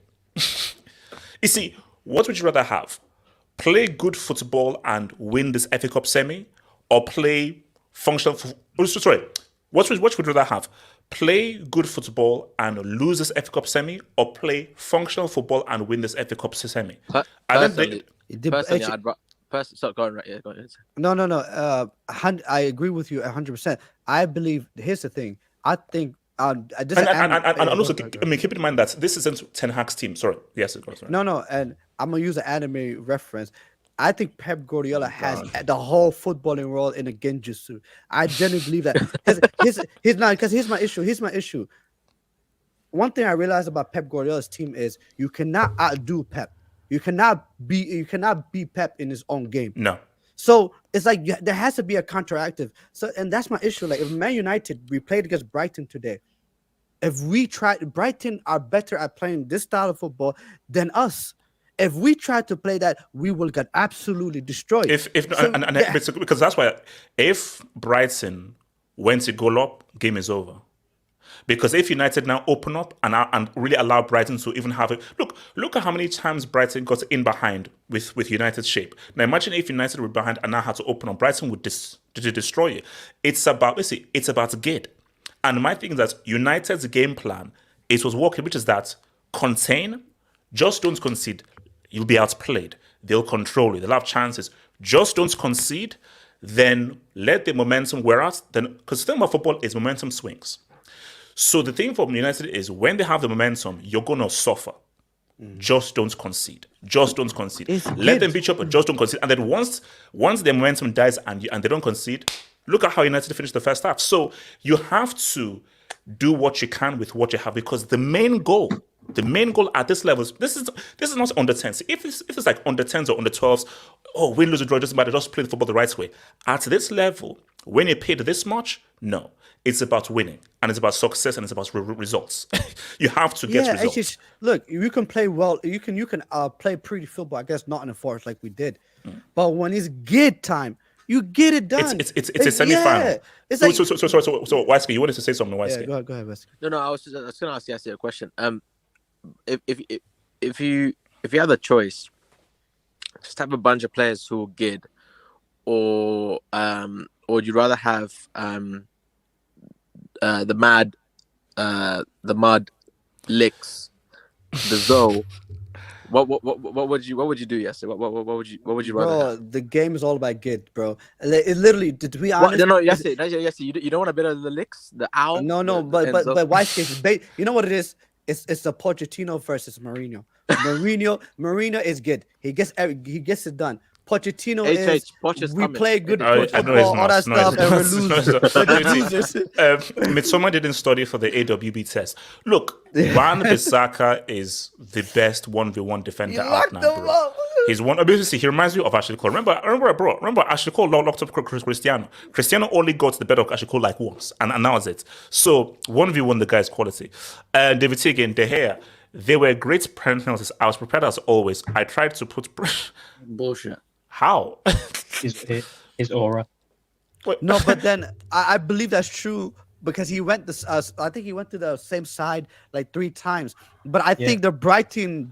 You see, what would you rather have? Play good football and win this FA Cup semi? Or play functional... What would you rather have? Play good football and lose this FA Cup semi? Or play functional football and win this FA Cup semi? Personally, so go on, right? Yeah, go ahead. No. I agree with you 100%. I believe. Here's the thing. I think. And also, keep in mind that this isn't Ten Hag's team. Sorry. Yes, it goes. Right. No. And I'm gonna use an anime reference. I think Pep Guardiola has the whole footballing world in a genjutsu. I genuinely believe that. Here's my issue. Here's my issue. One thing I realized about Pep Guardiola's team is you cannot outdo Pep. You cannot be Pep in his own game. No. So it's like there has to be a counteractive. So, and that's my issue. Like if Man United, we played against Brighton today. If we try, Brighton are better at playing this style of football than us. if we try to play that, we will get absolutely destroyed. Because that's why if Brighton went to goal up, game is over. Because if United now open up and really allow Brighton to even have it, look at how many times Brighton got in behind with United's shape. Now imagine if United were behind and now had to open up, Brighton would destroy you. It's about gid. And my thing is that United's game plan, it was working, which is that contain, just don't concede. You'll be outplayed. They'll control you. They'll have chances. Just don't concede. Then let the momentum wear out. Then, because the thing about football is momentum swings. So the thing for United is when they have the momentum, you're going to suffer. Just don't concede. Just don't concede. Let them beat you up, but just don't concede. And then once the momentum dies and they don't concede, look at how United finished the first half. So you have to do what you can with what you have, because the main goal at this level, this is not under 10s. If it's like under 10s or under 12s, win, lose, or draw, it doesn't matter. Just play the football the right way. At this level, when you're paid this much, no. It's about winning, and it's about success, and it's about results. You have to get results. Look, you can play well. You can play pretty football. I guess not in the forest like we did, but when it's gid time, you get it done. It's a semi-final. Yeah. It's like, so Weisky, you wanted to say something, Weisky? Yeah, go ahead, Weisky. No, I was going to ask you a question. If you had the choice, just have a bunch of players who gid, or would you rather have the mud licks the Zoe? What would you do, Yasser? What would you rather have? The game is all about gid, bro. It literally, to be honest. No, Yasser, you don't want a bit of the licks, the owl. But White case is you know what it is? It's the Pochettino versus Mourinho. Mourinho is good. He gets it done. Pochettino we play good football, all that stuff, and we're losers. Midsommar didn't study for the AWB test. Look, Wan-Bissaka is the best 1v1 defender out now, bro. He's one. Obviously, he reminds me of Ashley Cole. Remember Ashley Cole locked up Cristiano. Cristiano only got to the better of Ashley Cole like once, and now it's it. So 1v1, the guy's quality. David Tegan, De Gea, they were great penalties. I was prepared as always. I tried to put bullshit. How? His aura. Wait. No, but then I believe that's true because he went I think he went to the same side like 3 times. But I think the Brighton.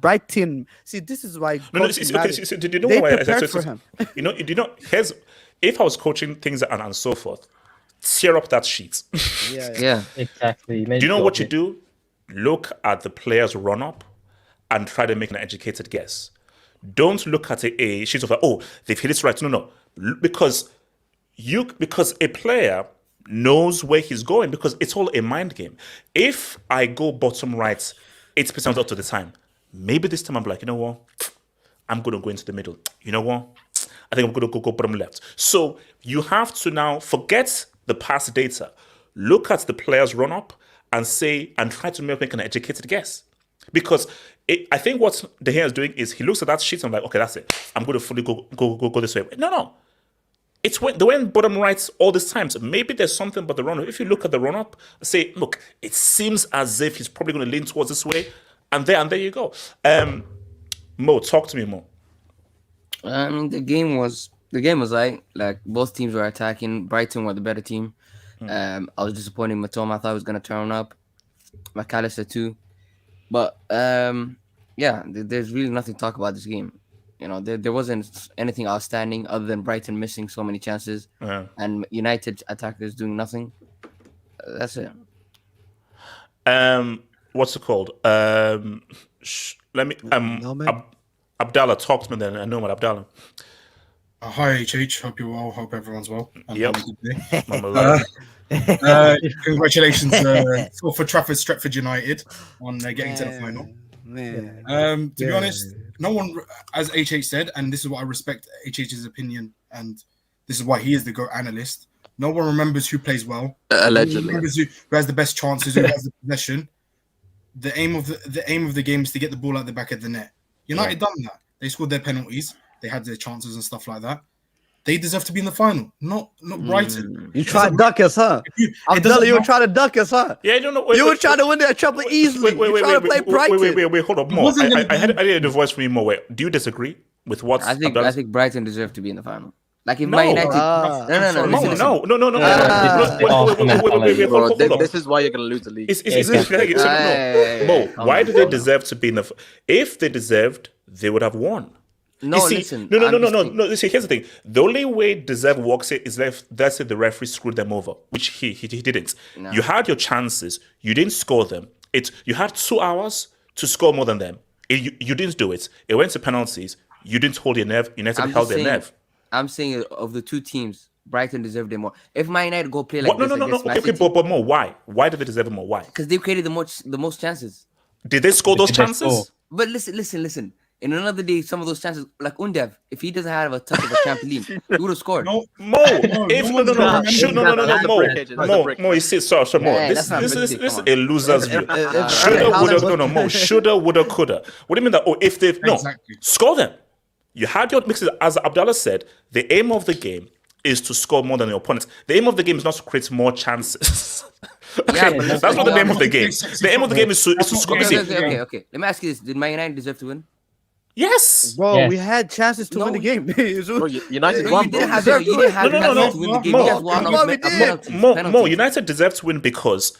See, this is why. Did you know they why prepared for him. Here's if I was coaching things and so forth, tear up that sheet. Yeah, exactly. Do you know what you do? Look at the players' run up and try to make an educated guess. Don't look at a sheet of they've hit it right. No, because a player knows where he's going because it's all a mind game. If I go bottom right 80% up to the time, maybe this time I'm like, you know what? I'm going to go into the middle. You know what? I think I'm going to go bottom left. So you have to now forget the past data. Look at the player's run up and try to make an educated guess. Because I think what De Gea is doing is he looks at that sheet and I'm like, okay, that's it. I'm going to fully go this way. No. It's when they went bottom right all these times. Maybe there's something about the run-up. If you look at the run-up, say, look, it seems as if he's probably going to lean towards this way. And there you go. Mo, talk to me, Mo. I mean, the game was like both teams were attacking. Brighton were the better team. I was disappointed in Matoma. I thought he was going to turn up. McAllister too. But there's really nothing to talk about this game. You know, there wasn't anything outstanding other than Brighton missing so many chances and United attackers doing nothing. That's it. What's it called? Let me. Abdallah, talk to me then. I know what Abdallah. Hi HH, hope you're well. Hope everyone's well. Yep. Congratulations for Trafford Stretford United on getting to the final. To be honest, no one, as HH said, and this is what I respect HH's opinion, and this is why he is the GOAT analyst. No one remembers who plays well. Allegedly, remembers who has the best chances, who has the possession. The aim of the game is to get the ball out the back of the net. United done that. They scored their penalties. They had their chances and stuff like that. they deserve to be in the final, not Brighton. You try to duck us, huh? doesn't You were matter. trying to duck us, huh? Yeah, I don't know. You were trying to win that treble easily. You trying to play Brighton. Wait, hold up, It more. wasn't gonna I had be- a voice from you more. Wait, do you disagree with what I think Abdallah- Brighton deserve to be in the final. Like if No. Man United, Ah. no, listen. No. Bro, Hold up. this is why you're gonna lose the league. Mo, why do they deserve to be in the? If they deserved, they would have won. No, You see, listen. No. I'm just saying- You see, here's the thing. The only way deserve works it is if that's it. The referee screwed them over, which he didn't. No. You had your chances. You didn't score them. You had 2 hours to score more than them. You didn't do it. It went to penalties. You didn't hold your nerve. United I'm held just their saying, nerve. I'm saying of the two teams, Brighton deserved it more. If Man United go play like No. this against Man Okay, City, but more. Why? Why did they deserve it more? Why? because they created the most chances. Did they score those Did they chances? score? But listen. In another day, some of those chances, like Undev, if he doesn't have a touch of a trampoline, he would have scored. No, Mo, no one's gonna remember Mo. You see, sorry, Mo. Man, This that's not is British, come a loser's view. Shoulda, woulda, Mo. Shoulda, woulda, coulda. What do you mean that? Oh, if they Exactly. score them, you had your mixes. As Abdallah said, the aim of the game is to score more than your opponents. The aim of the game is not to create more chances. Yeah, but That's not the name of the game. The aim of the game is to score. You see, Okay. Let me ask you this: did Man United deserve to win? yes. Bro, Yes. we had chances to win the game. Bro, United You won, didn't bro. have to win the game. Mo. You guys won No, off we a did. penalty. Mo, United deserve to win because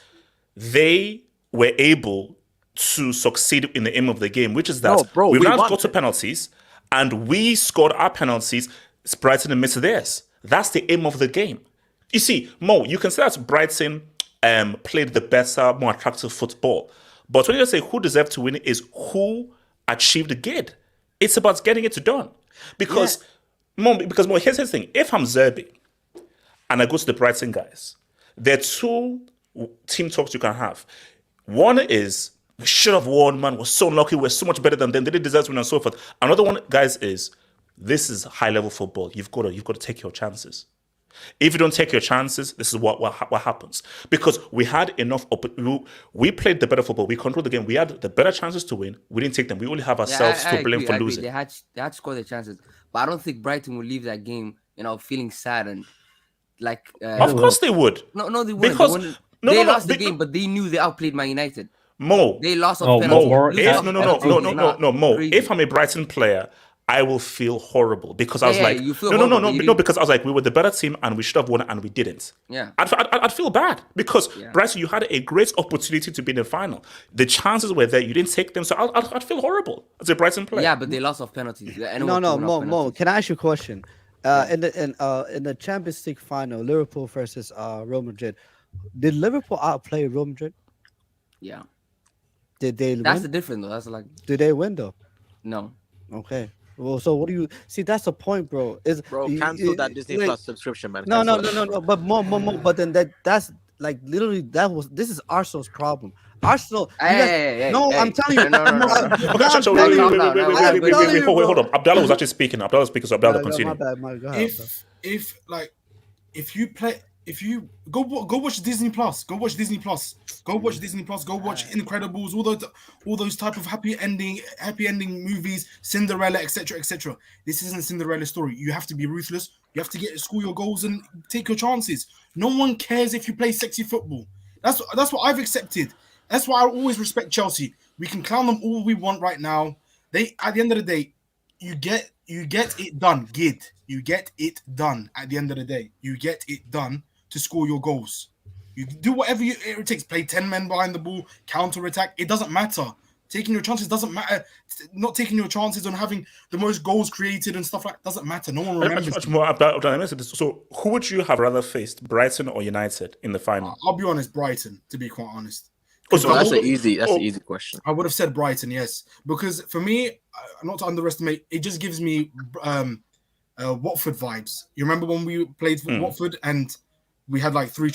they were able to succeed in the aim of the game, which is that No, bro, we've we now won. got to penalties and we scored our penalties. Brighton and missed theirs. That's the aim of the game. You see, Mo, you can say that Brighton played the better, more attractive football. But when you say who deserved to win is who achieved the good. It's about getting it done. Because, Mo, here's the thing. If I'm Zerbi and I go to the Brighton guys, there are two team talks you can have. One is, we should have won, man. We're so lucky. We're so much better than them. They didn't deserve to win and so forth. Another one, guys, is this is high-level football. You've got to take your chances. If you don't take your chances, this is what happens. Because we had enough. We played the better football. We controlled the game. We had the better chances to win. We didn't take them. We only have ourselves to blame for losing. They had to score their chances, but I don't think Brighton will leave that game, feeling sad and like. Of course they would. No, they wouldn't. Because they lost the game, but they knew they outplayed Man United. Mo, They lost Oh, off penalty. Mo, no, Mo. Crazy. If I'm a Brighton player, I will feel horrible because I was like, you feel no, horrible, but you didn't- because I was like, we were the better team and we should have won and we didn't. Yeah. I'd feel bad because Brighton, you had a great opportunity to be in the final. The chances were there, you didn't take them, so I'd feel horrible as a Brighton player. Yeah, but they lost off penalties. Mo. Can I ask you a question? In the Champions League final, Liverpool versus Real Madrid, did Liverpool outplay Real Madrid? Yeah. Did they That's win? the difference, though. That's like Did they win though? no. Okay. Well, so what do you see? That's the point, bro. Cancel that Disney Plus subscription, man. No. Cancel it. But more. But then that's like literally this is Arsenal's problem. Arsenal. I'm telling you. Wait, hold on. Abdallah was actually speaking. Abdallah was speaking, so Abdallah continue. My bad. Go ahead. If you go watch Disney Plus, go watch Incredibles, all those type of happy ending movies, Cinderella, etc. This isn't Cinderella's story. You have to be ruthless. You have to score your goals and take your chances. No one cares if you play sexy football. That's what I've accepted. That's why I always respect Chelsea. We can clown them all we want right now. They, at the end of the day, you get it done. You get it done at the end of the day. You get it done to score your goals. You do whatever it takes. Play 10 men behind the ball, counter attack. It doesn't matter. Taking your chances doesn't matter. Not taking your chances on having the most goals created and stuff like that doesn't matter. No one remembers. Much more Abdallah. So, who would you have rather faced, Brighton or United in the final? I'll be honest, Brighton. To be quite honest. That's an easy question. I would have said Brighton, yes, because for me, not to underestimate, it just gives me Watford vibes. You remember when we played for Watford and we had like 3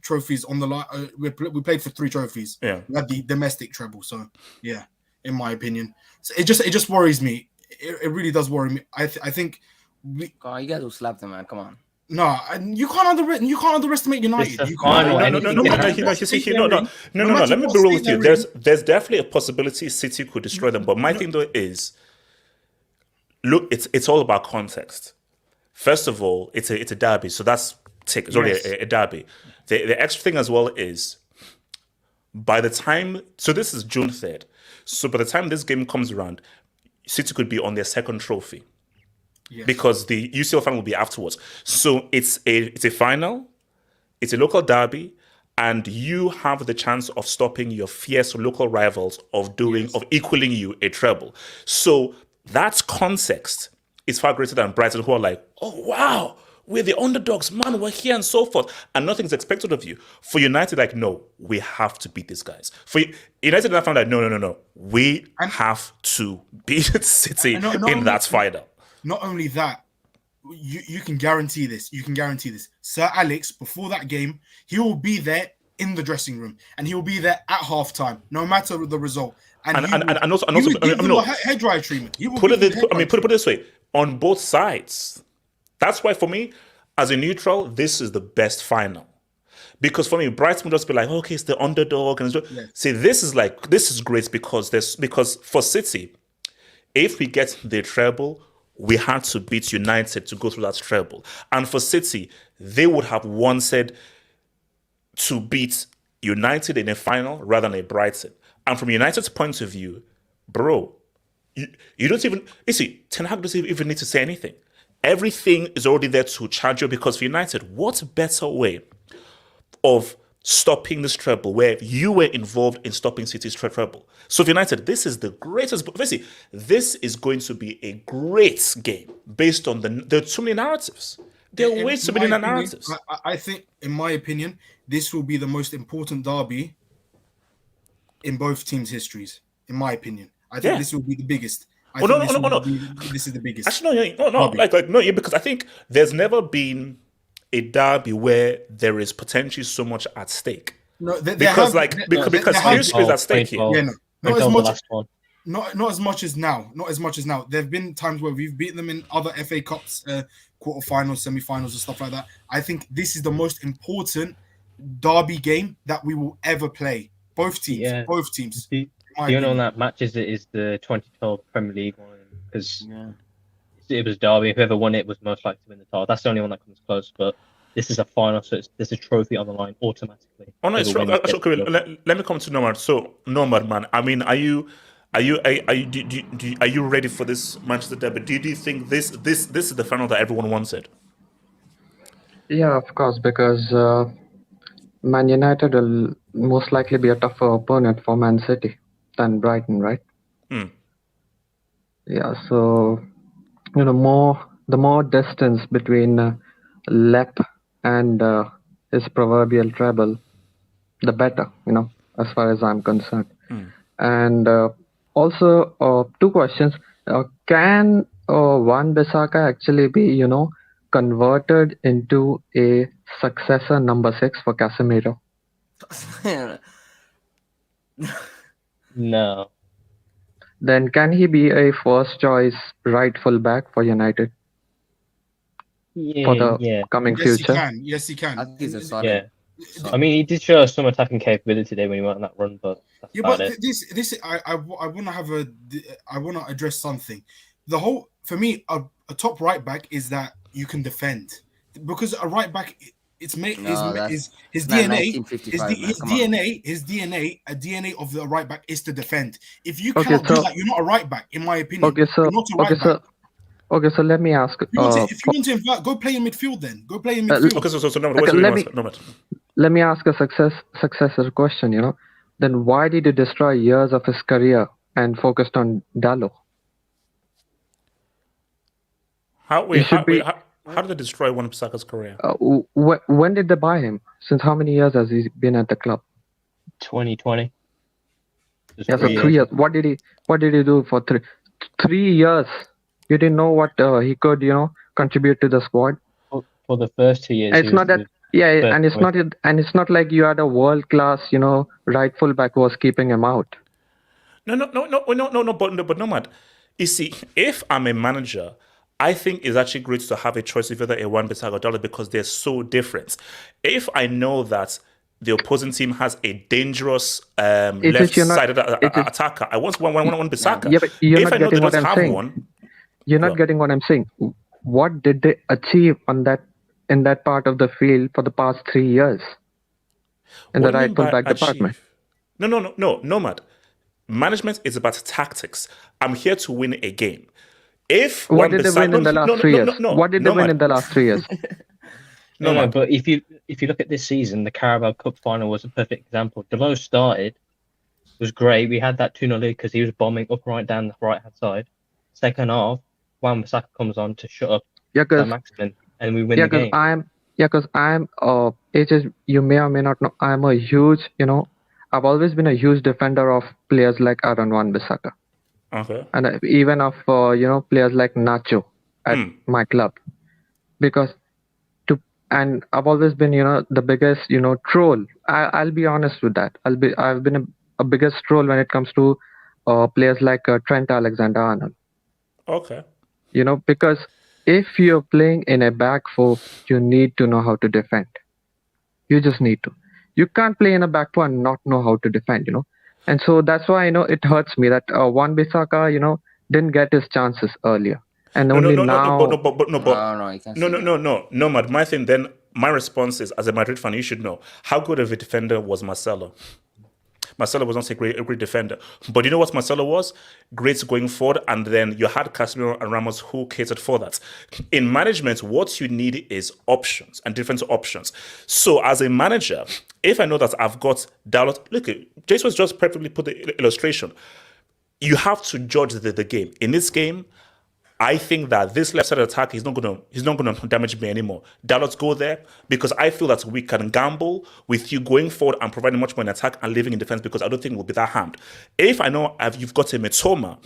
trophies on the line. We played for 3 trophies. Yeah, we had the domestic treble. So yeah, in my opinion, so it just worries me. It really does worry me. I think you guys will slap them, man. Come on. No, you can't underestimate United. No. Let me be real with you. There's definitely a possibility City could destroy them, but my thing though is, look, it's all about context. First of all, it's a derby, so that's tick. It's already a derby. The extra thing as well is by the time, so this is June 3rd. So by the time this game comes around, City could be on their second trophy. Yes. Because the UCL final will be afterwards. So it's a final, it's a local derby, and you have the chance of stopping your fierce local rivals of equaling you a treble. So that context is far greater than Brighton, who are like, oh wow, we're the underdogs, man, we're here and so forth, and nothing's expected of you. For United, like, no, we have to beat these guys. For United, I found that no, we have to beat City in that final. Not only that, you can guarantee this. You can guarantee this. Sir Alex, before that game, he will be there in the dressing room, and he will be there at halftime, no matter the result. And also, hair dryer treatment. Put it this way: on both sides. That's why, for me, as a neutral, this is the best final. Because for me, Brighton will just be like, okay, it's the underdog, and see, this is great because for City, if we get the treble, we had to beat United to go through that treble. And for City, they would have wanted to beat United in a final rather than a Brighton. And from United's point of view, bro, you don't even... You see, Ten Hag doesn't even need to say anything. Everything is already there to charge you, because for United, what better way of stopping this treble where you were involved in stopping City's treble? So for United, this is the greatest... Basically, this is going to be a great game based on there are too many narratives. There are way too many narratives. I think, in my opinion, this will be the most important derby in both teams' histories, in my opinion. I think this will be the biggest. This is the biggest. Actually, because I think there's never been a derby where there is potentially so much at stake. No, because history is at stake here. Yeah, not as much as now. Not as much as now. There have been times where we've beaten them in other FA Cups, quarterfinals, semi-finals, and stuff like that. I think this is the most important derby game that we will ever play. Both teams. Yeah. Both teams. The only one that matches it is the 2012 Premier League one, because it was derby. Whoever won it was most likely to win the title. That's the only one that comes close. But this is a final, so there's a trophy on the line automatically. Oh no, let me come to Nomad. So Nomad, man, I mean, are you ready for this Manchester derby? Do you think this is the final that everyone wanted? Yeah, of course, because Man United will most likely be a tougher opponent for Man City than Brighton, right? Yeah, so the more distance between Lep and his proverbial treble, the better, as far as I'm concerned. And also, two questions: can Wan-Bissaka actually be, converted into a successor number 6 for Casemiro? No. Then can he be a first choice right full back for United for the coming future? Yes, he can. I think he's a solid. I mean, he did show some attacking capability today when he went on that run, but that's about it. This I want to address something. For me, a top right back is that you can defend, because a right back, his DNA, a DNA of the right back is to defend. If you cannot do that, you're not a right back, in my opinion. You're not a right back. Okay, so let me ask. If you want to invert, go play in midfield then. Go play in midfield. Let me ask a successor question, Then why did he destroy years of his career and focused on Dalot? How did they destroy Wan-Bissaka's career? When did they buy him? Since how many years has he been at the club? 2020. Yeah, so 3 years. What did he do for 3 years? You didn't know what he could, contribute to the squad. For the first 2 years. It's not that. Yeah, and it's not like you had a world class, right fullback who was keeping him out. No, but Nomad. You see, if I'm a manager, I think it's actually great to have a choice of either a Wan-Bissaka or Dalot, because they're so different. If I know that the opposing team has a dangerous left-sided attacker, I want Wan-Bissaka. Yeah, but you're not getting what I'm saying. You're not getting what I'm saying. what did they achieve in that part of the field for the past 3 years in What the do you mean right by fullback department? achieve? No, Nomad. Management is about tactics. I'm here to win a game. If What one did they beside win in the last 3 years? What did they win in the last 3 years? No, but if you look at this season, the Carabao Cup final was a perfect example. Devo started, was great. We had that 2-0 lead because he was bombing up right down the right hand side. Second half, Wan-Bissaka comes on to shut up that Maximin, and we win the game. Because I'm HS, you may or may not know, I'm a huge, I've always been a huge defender of players like Aaron Wan-Bissaka. Okay. And even of players like Nacho at my club, because and I've always been the biggest troll. I'll be honest with that. I've been a biggest troll when it comes to players like Trent Alexander-Arnold. Okay. Because if you're playing in a back four, you need to know how to defend. You just need to. You can't play in a back four and not know how to defend. And so that's why it hurts me that Wan-Bissaka didn't get his chances earlier, and No, Nomad. My thing then, my response is, as a Madrid fan, you should know how good of a defender was Marcelo. Marcelo was not a great defender, but you know what Marcelo was? Great going forward, and then you had Casemiro and Ramos who catered for that. In management, what you need is options and different options. So as a manager, if I know that I've got Dalot, look, Jason was just perfectly put the illustration. You have to judge the game. In this game, I think that this left side attack is not gonna damage me anymore. Dalot, go there, because I feel that we can gamble with you going forward and providing much more in attack and living in defense, because I don't think we'll be that harmed. If I know you've got a Mitoma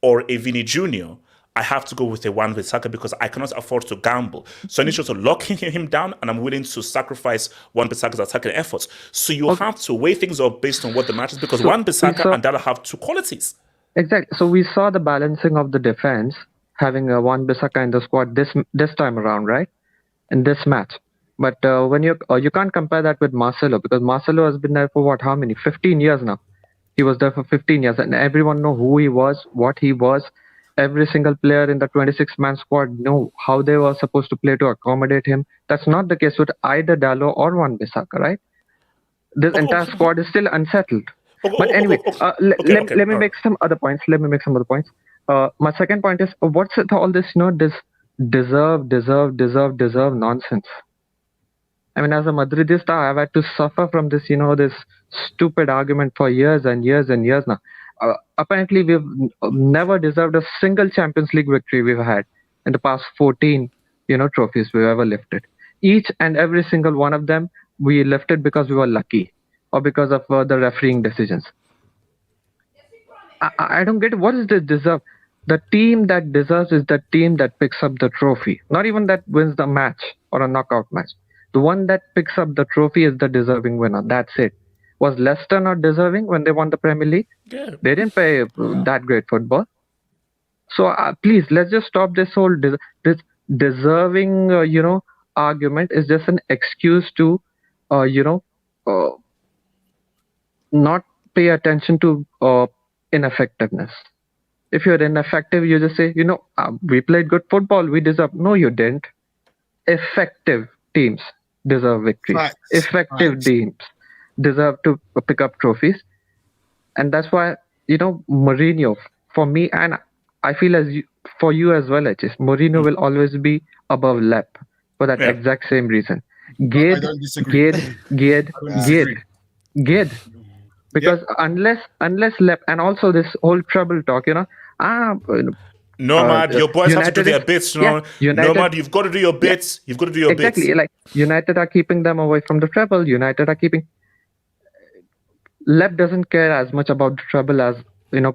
or a Vini Jr., I have to go with a Wan-Bissaka because I cannot afford to gamble. So I need to lock him down, and I'm willing to sacrifice Wan-Bissaka's attacking efforts. So you have to weigh things up based on what the match is, because Wan-Bissaka and Dalot have two qualities. Exactly. So we saw the balancing of the defense, having a Wan-Bissaka in the squad this time around, right? In this match. But when you can't compare that with Marcelo, because Marcelo has been there for how many? 15 years now. He was there for 15 years, and everyone know who he was, what he was. Every single player in the 26-man squad know how they were supposed to play to accommodate him. That's not the case with either Dalot or Wan-Bissaka, right? This entire squad is still unsettled. But anyway, let me make some other points. My second point is, what's all this, this deserve nonsense? I mean, as a Madridista, I've had to suffer from this, this stupid argument for years and years and years now. Apparently, we've never deserved a single Champions League victory we've had in the past 14, trophies we've ever lifted. Each and every single one of them, we lifted because we were lucky or because of the refereeing decisions. I don't get it. What is the deserve? The team that deserves is the team that picks up the trophy. Not even that wins the match or a knockout match. The one that picks up the trophy is the deserving winner. That's it. Was Leicester not deserving when they won the Premier League? Yeah. They didn't play that great football. So please, let's just stop this whole this deserving, argument is just an excuse to, not pay attention to ineffectiveness. If you're ineffective, you just say, we played good football, we deserve. No, you didn't. Effective teams deserve victories. Effective teams deserve to pick up trophies. And that's why, Mourinho, for me, and I feel for you as well, Mourinho will always be above Lep for that exact same reason. Gid. Because unless Lep, and also this whole Treble talk, Nomad, your boys have to do their bits, Nomad, you've got to do your bits. You've got to do your bits. Exactly. Like United are keeping them away from the treble. United are keeping. Lep doesn't care as much about the treble as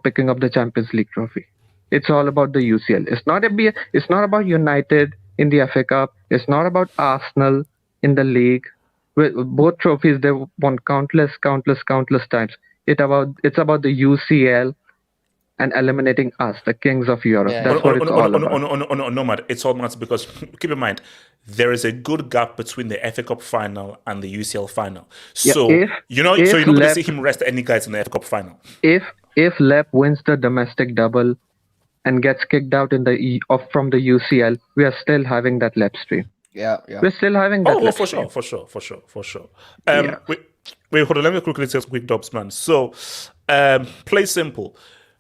picking up the Champions League trophy. It's all about the UCL. It's not about United in the FA Cup. It's not about Arsenal in the league. With both trophies they won countless times. It's about the UCL and eliminating us, the kings of Europe. That's what it's all about. Nomad, it's all about, because keep in mind, there is a good gap between the FA Cup final and the UCL final. So you're not going to see him rest any guys in the FA Cup final. If Lep wins the domestic double and gets kicked out in the from the UCL, we are still having that lap stream. Yeah. We're still having that. Oh, for sure. Yeah. Wait, hold on. Let me quickly take quick dubs, man. So, play simple.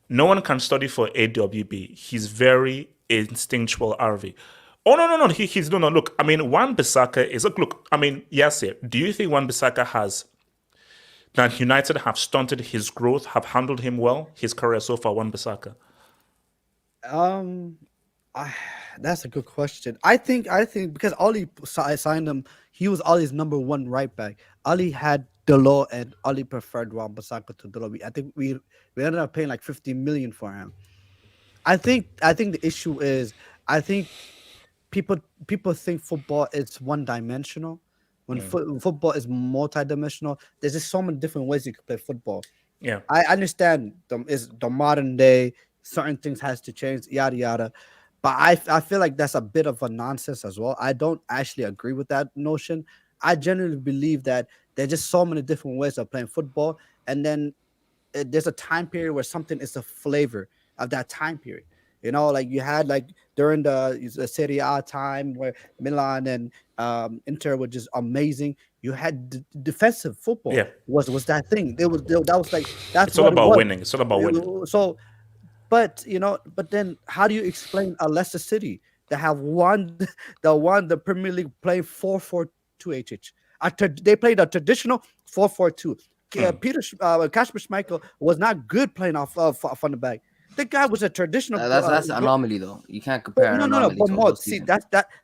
No one can study for AWB. He's very instinctual, RV. Oh no. He's no. Look, I mean, Wan-Bissaka is look. I mean, yes, yeah. Do you think Wan-Bissaka has that United have stunted his growth, have handled him well, his career so far, Wan-Bissaka? That's a good question. I think because Oli signed him, he was Oli's number one right back. Oli had Delo, and Oli preferred Wan-Bissaka to Delo. I think we ended up paying like 50 million for him. I think the issue is, I think people think football is one dimensional. When football is multi-dimensional, there's just so many different ways you can play football. Yeah, I understand is the modern day, certain things has to change, yada yada. But I feel like that's a bit of a nonsense as well. I don't actually agree with that notion. I genuinely believe that there's just so many different ways of playing football, and then there's a time period where something is the flavor of that time period. You know, like you had like during the Serie A time where Milan and Inter were just amazing. You had defensive football. Yeah. was that thing. That was like that's it's all what about it was. winning. It's all about winning. So, but then how do you explain a Leicester City that have won the Premier League playing 4-4-2 HH? They played a traditional 4-4-2. Kasper Schmeichel was not good playing off from the back. The guy was a traditional. That's an anomaly, though. You can't compare an anomaly But to a more, whole see, season.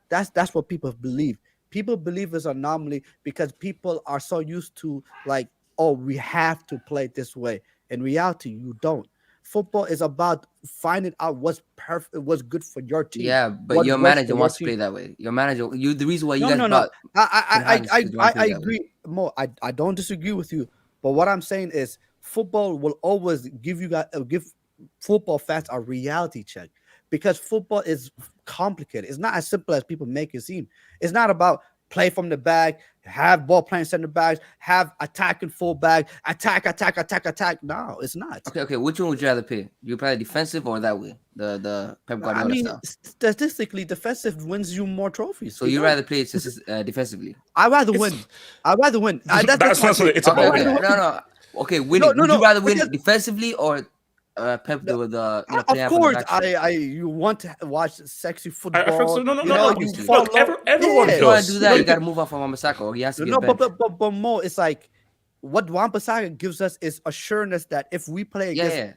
that's what people believe. People believe it's an anomaly because people are so used to like, oh, we have to play this way. In reality, you don't. Football is about finding out what's perfect, what's good for your team. Yeah, but what your works manager for wants to your play team. that way. Your manager, the reason why you No, guys no. brought I agree more. I don't disagree with you, but what I'm saying is football will always give you guys give football fans a reality check because football is complicated. It's not as simple as people make it seem. It's not about play from the back, have ball playing center backs, have attacking fullback, attack. No, it's not. Okay. Which one would you rather play? You play defensive or that way? The Pep Guardiola I mean, style. statistically, defensive wins you more trophies. So you rather play it defensively? I'd rather win. That's not what it's about. Okay. Winning. No. Okay, winning. No, Would you rather win because- defensively or Pep the Of player from the course, back? you want to watch sexy I football. no. You know, you obviously. follow. Look, everyone If you want to does. do that, you got to move on from Wan-Bissaka, or he has to get No, benched. but more, it's like what Wan-Bissaka gives us is assurance that if we play against Yeah.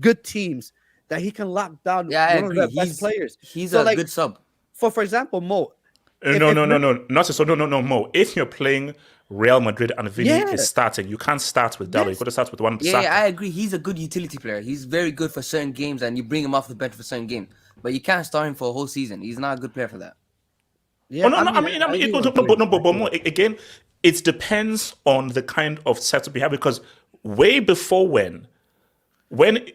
good teams, that he can lock down Yeah, I one agree. of the best players. He's So, a like, good sub. For example, Mo. No, not so. No, Mo. If you're playing Real Madrid and Vini Yeah. is starting, you can't start with Dalo. You Yes. got to start with one. Yeah, I agree. He's a good utility player. He's very good for certain games, and you bring him off the bench for certain games. But you can't start him for a whole season. He's not a good player for that. Yeah, Oh, no. I mean, but more again, it depends on the kind of setup you have because way before when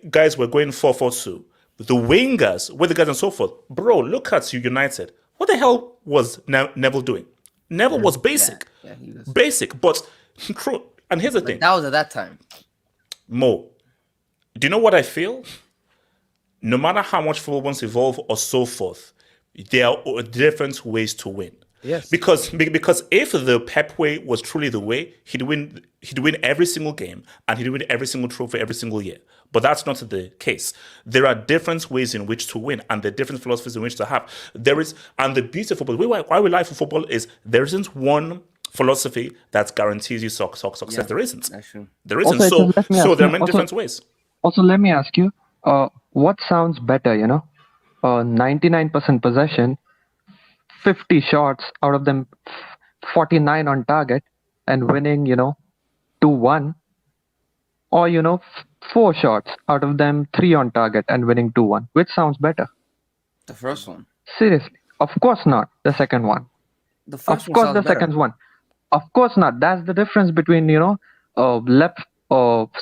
guys were going 4-4-2, the wingers, with the guys and so forth, bro, look at you, United. What the hell was Neville doing? Neville was basic. Yeah, he was. Basic, but true. And here's the thing, That was at that time. Mo. Do you know what I feel? No matter how much football wants to evolve or so forth, there are different ways to win. Yes. Because if the Pep way was truly the way, he'd win every single game and he'd win every single trophy every single year. But that's not the case. There are different ways in which to win and there are different philosophies in which to have. And the beauty of football, why we like football is there isn't one philosophy that guarantees you success. Yeah, There isn't. That's true. There isn't. Also, let me So ask there are you- many also- different ways. Also, let me ask you, what sounds better, 99% possession, 50 shots, out of them 49 on target, and winning, 2-1, or, 4 shots, out of them 3 on target, and winning 2-1. Which sounds better? The first one. Seriously. Of course not, the second one. The Of first one course, sounds the better. second one. Of course not. That's the difference between, left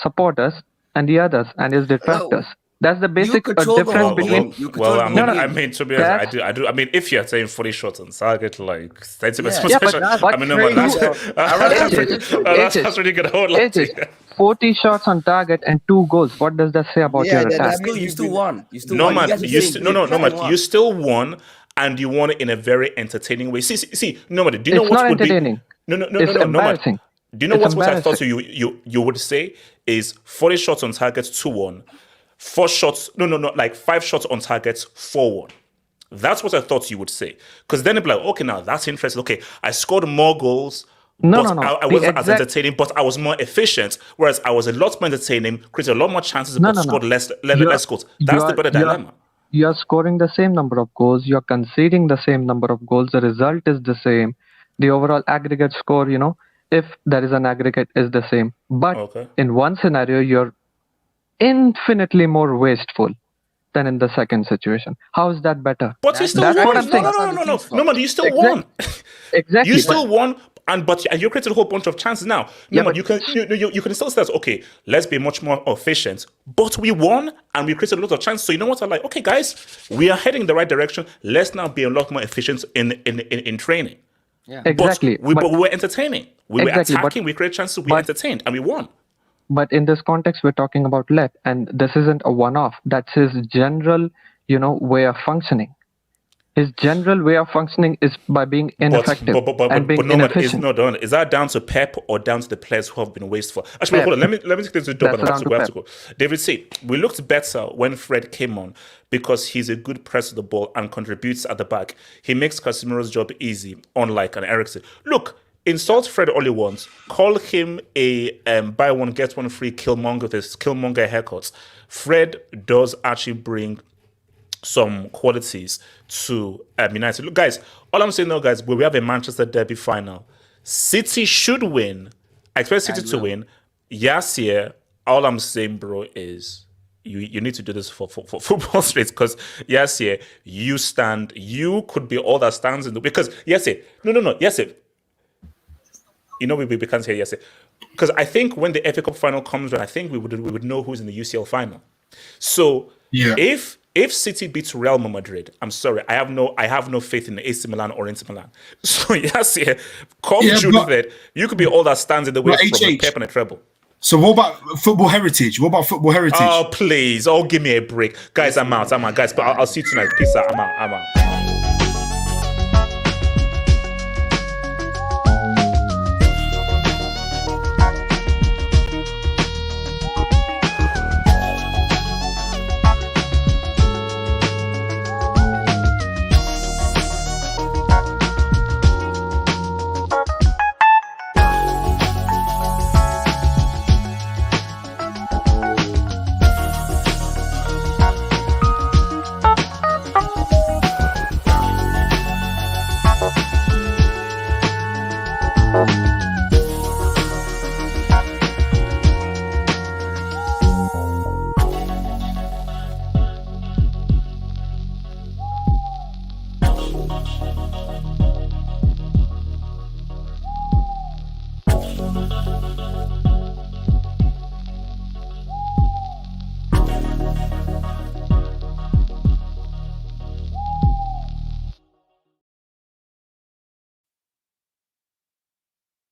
supporters and the others and his detractors. That's the basic control the difference whole between. game. You control Well, the whole game. I mean, to be honest, I do. I mean, if you're saying 40 shots on target, like 30% Yeah, but possession, I mean, no, man, crazy, that's pretty good. Hold on. It is 40 shots on target and 2 goals. What does that say about your attack? You still won. You still No, won. man, guys are you saying you still won, and you won it in a very entertaining way. See, no, man, do you know It's what not would be? entertaining. No, It's man. embarrassing. Do you know It's what I thought embarrassing. you would say is 40 shots on target 2-1, 4 shots, like 5 shots on target 4-1. That's what I thought you would say. Because then it'd be like, okay, now that's interesting. Okay, I scored more goals. No. I wasn't as entertaining, but I was more efficient. Whereas I was a lot more entertaining, created a lot more chances, but scored less goals. That's the better dilemma. You are scoring the same number of goals. You are conceding the same number of goals. The result is the same. The overall aggregate score, if there is an aggregate, is the same. But in one scenario, you're infinitely more wasteful than in the second situation. How is that better? But you still That's won. what I'm saying. No, man, you still won. Exactly. You still won, but you created a whole bunch of chances now. No, but you can still say, okay, let's be much more efficient. But we won, and we created a lot of chances. So you know what? I'm like, okay, guys, we are heading in the right direction. Let's now be a lot more efficient in training. Yeah. Exactly. But we were entertaining. We were Exactly, attacking. We created chances. We entertained, and we won. But in this context, we're talking about Lep, and this isn't a one-off. That's his general, way of functioning. His general way of functioning is by being ineffective and being inefficient. Is that down to Pep or down to the players who have been wasteful? Actually, hold on. Let me take this to Dob, and we have to go. David, see, we looked better when Fred came on because he's a good press of the ball and contributes at the back. He makes Casemiro's job easy, unlike an Eriksen. Look, insult Fred all you want. Call him a buy one get one free Killmonger with his Killmonger haircuts. Fred does actually bring some qualities to United. Look, guys, all I'm saying now, guys, we have a Manchester Derby final. City should win. I expect City to win. Yassir, all I'm saying, bro, is you need to do this for football streets because Yassir, you could be all that stands in the because Yassir, no, Yassir. We can't say Yassir. Because I think when the FA Cup final comes, I think we would know who's in the UCL final. So if City beats Real Madrid, I'm sorry, I have no faith in AC Milan or Inter Milan. So Yassir, come June 3rd, you could be all that stands in the way from Pep and a treble. So what about football heritage? Oh, please. Oh, give me a break. Guys, I'm out. Guys, but I'll see you tonight. Peace out. I'm out. Thank you.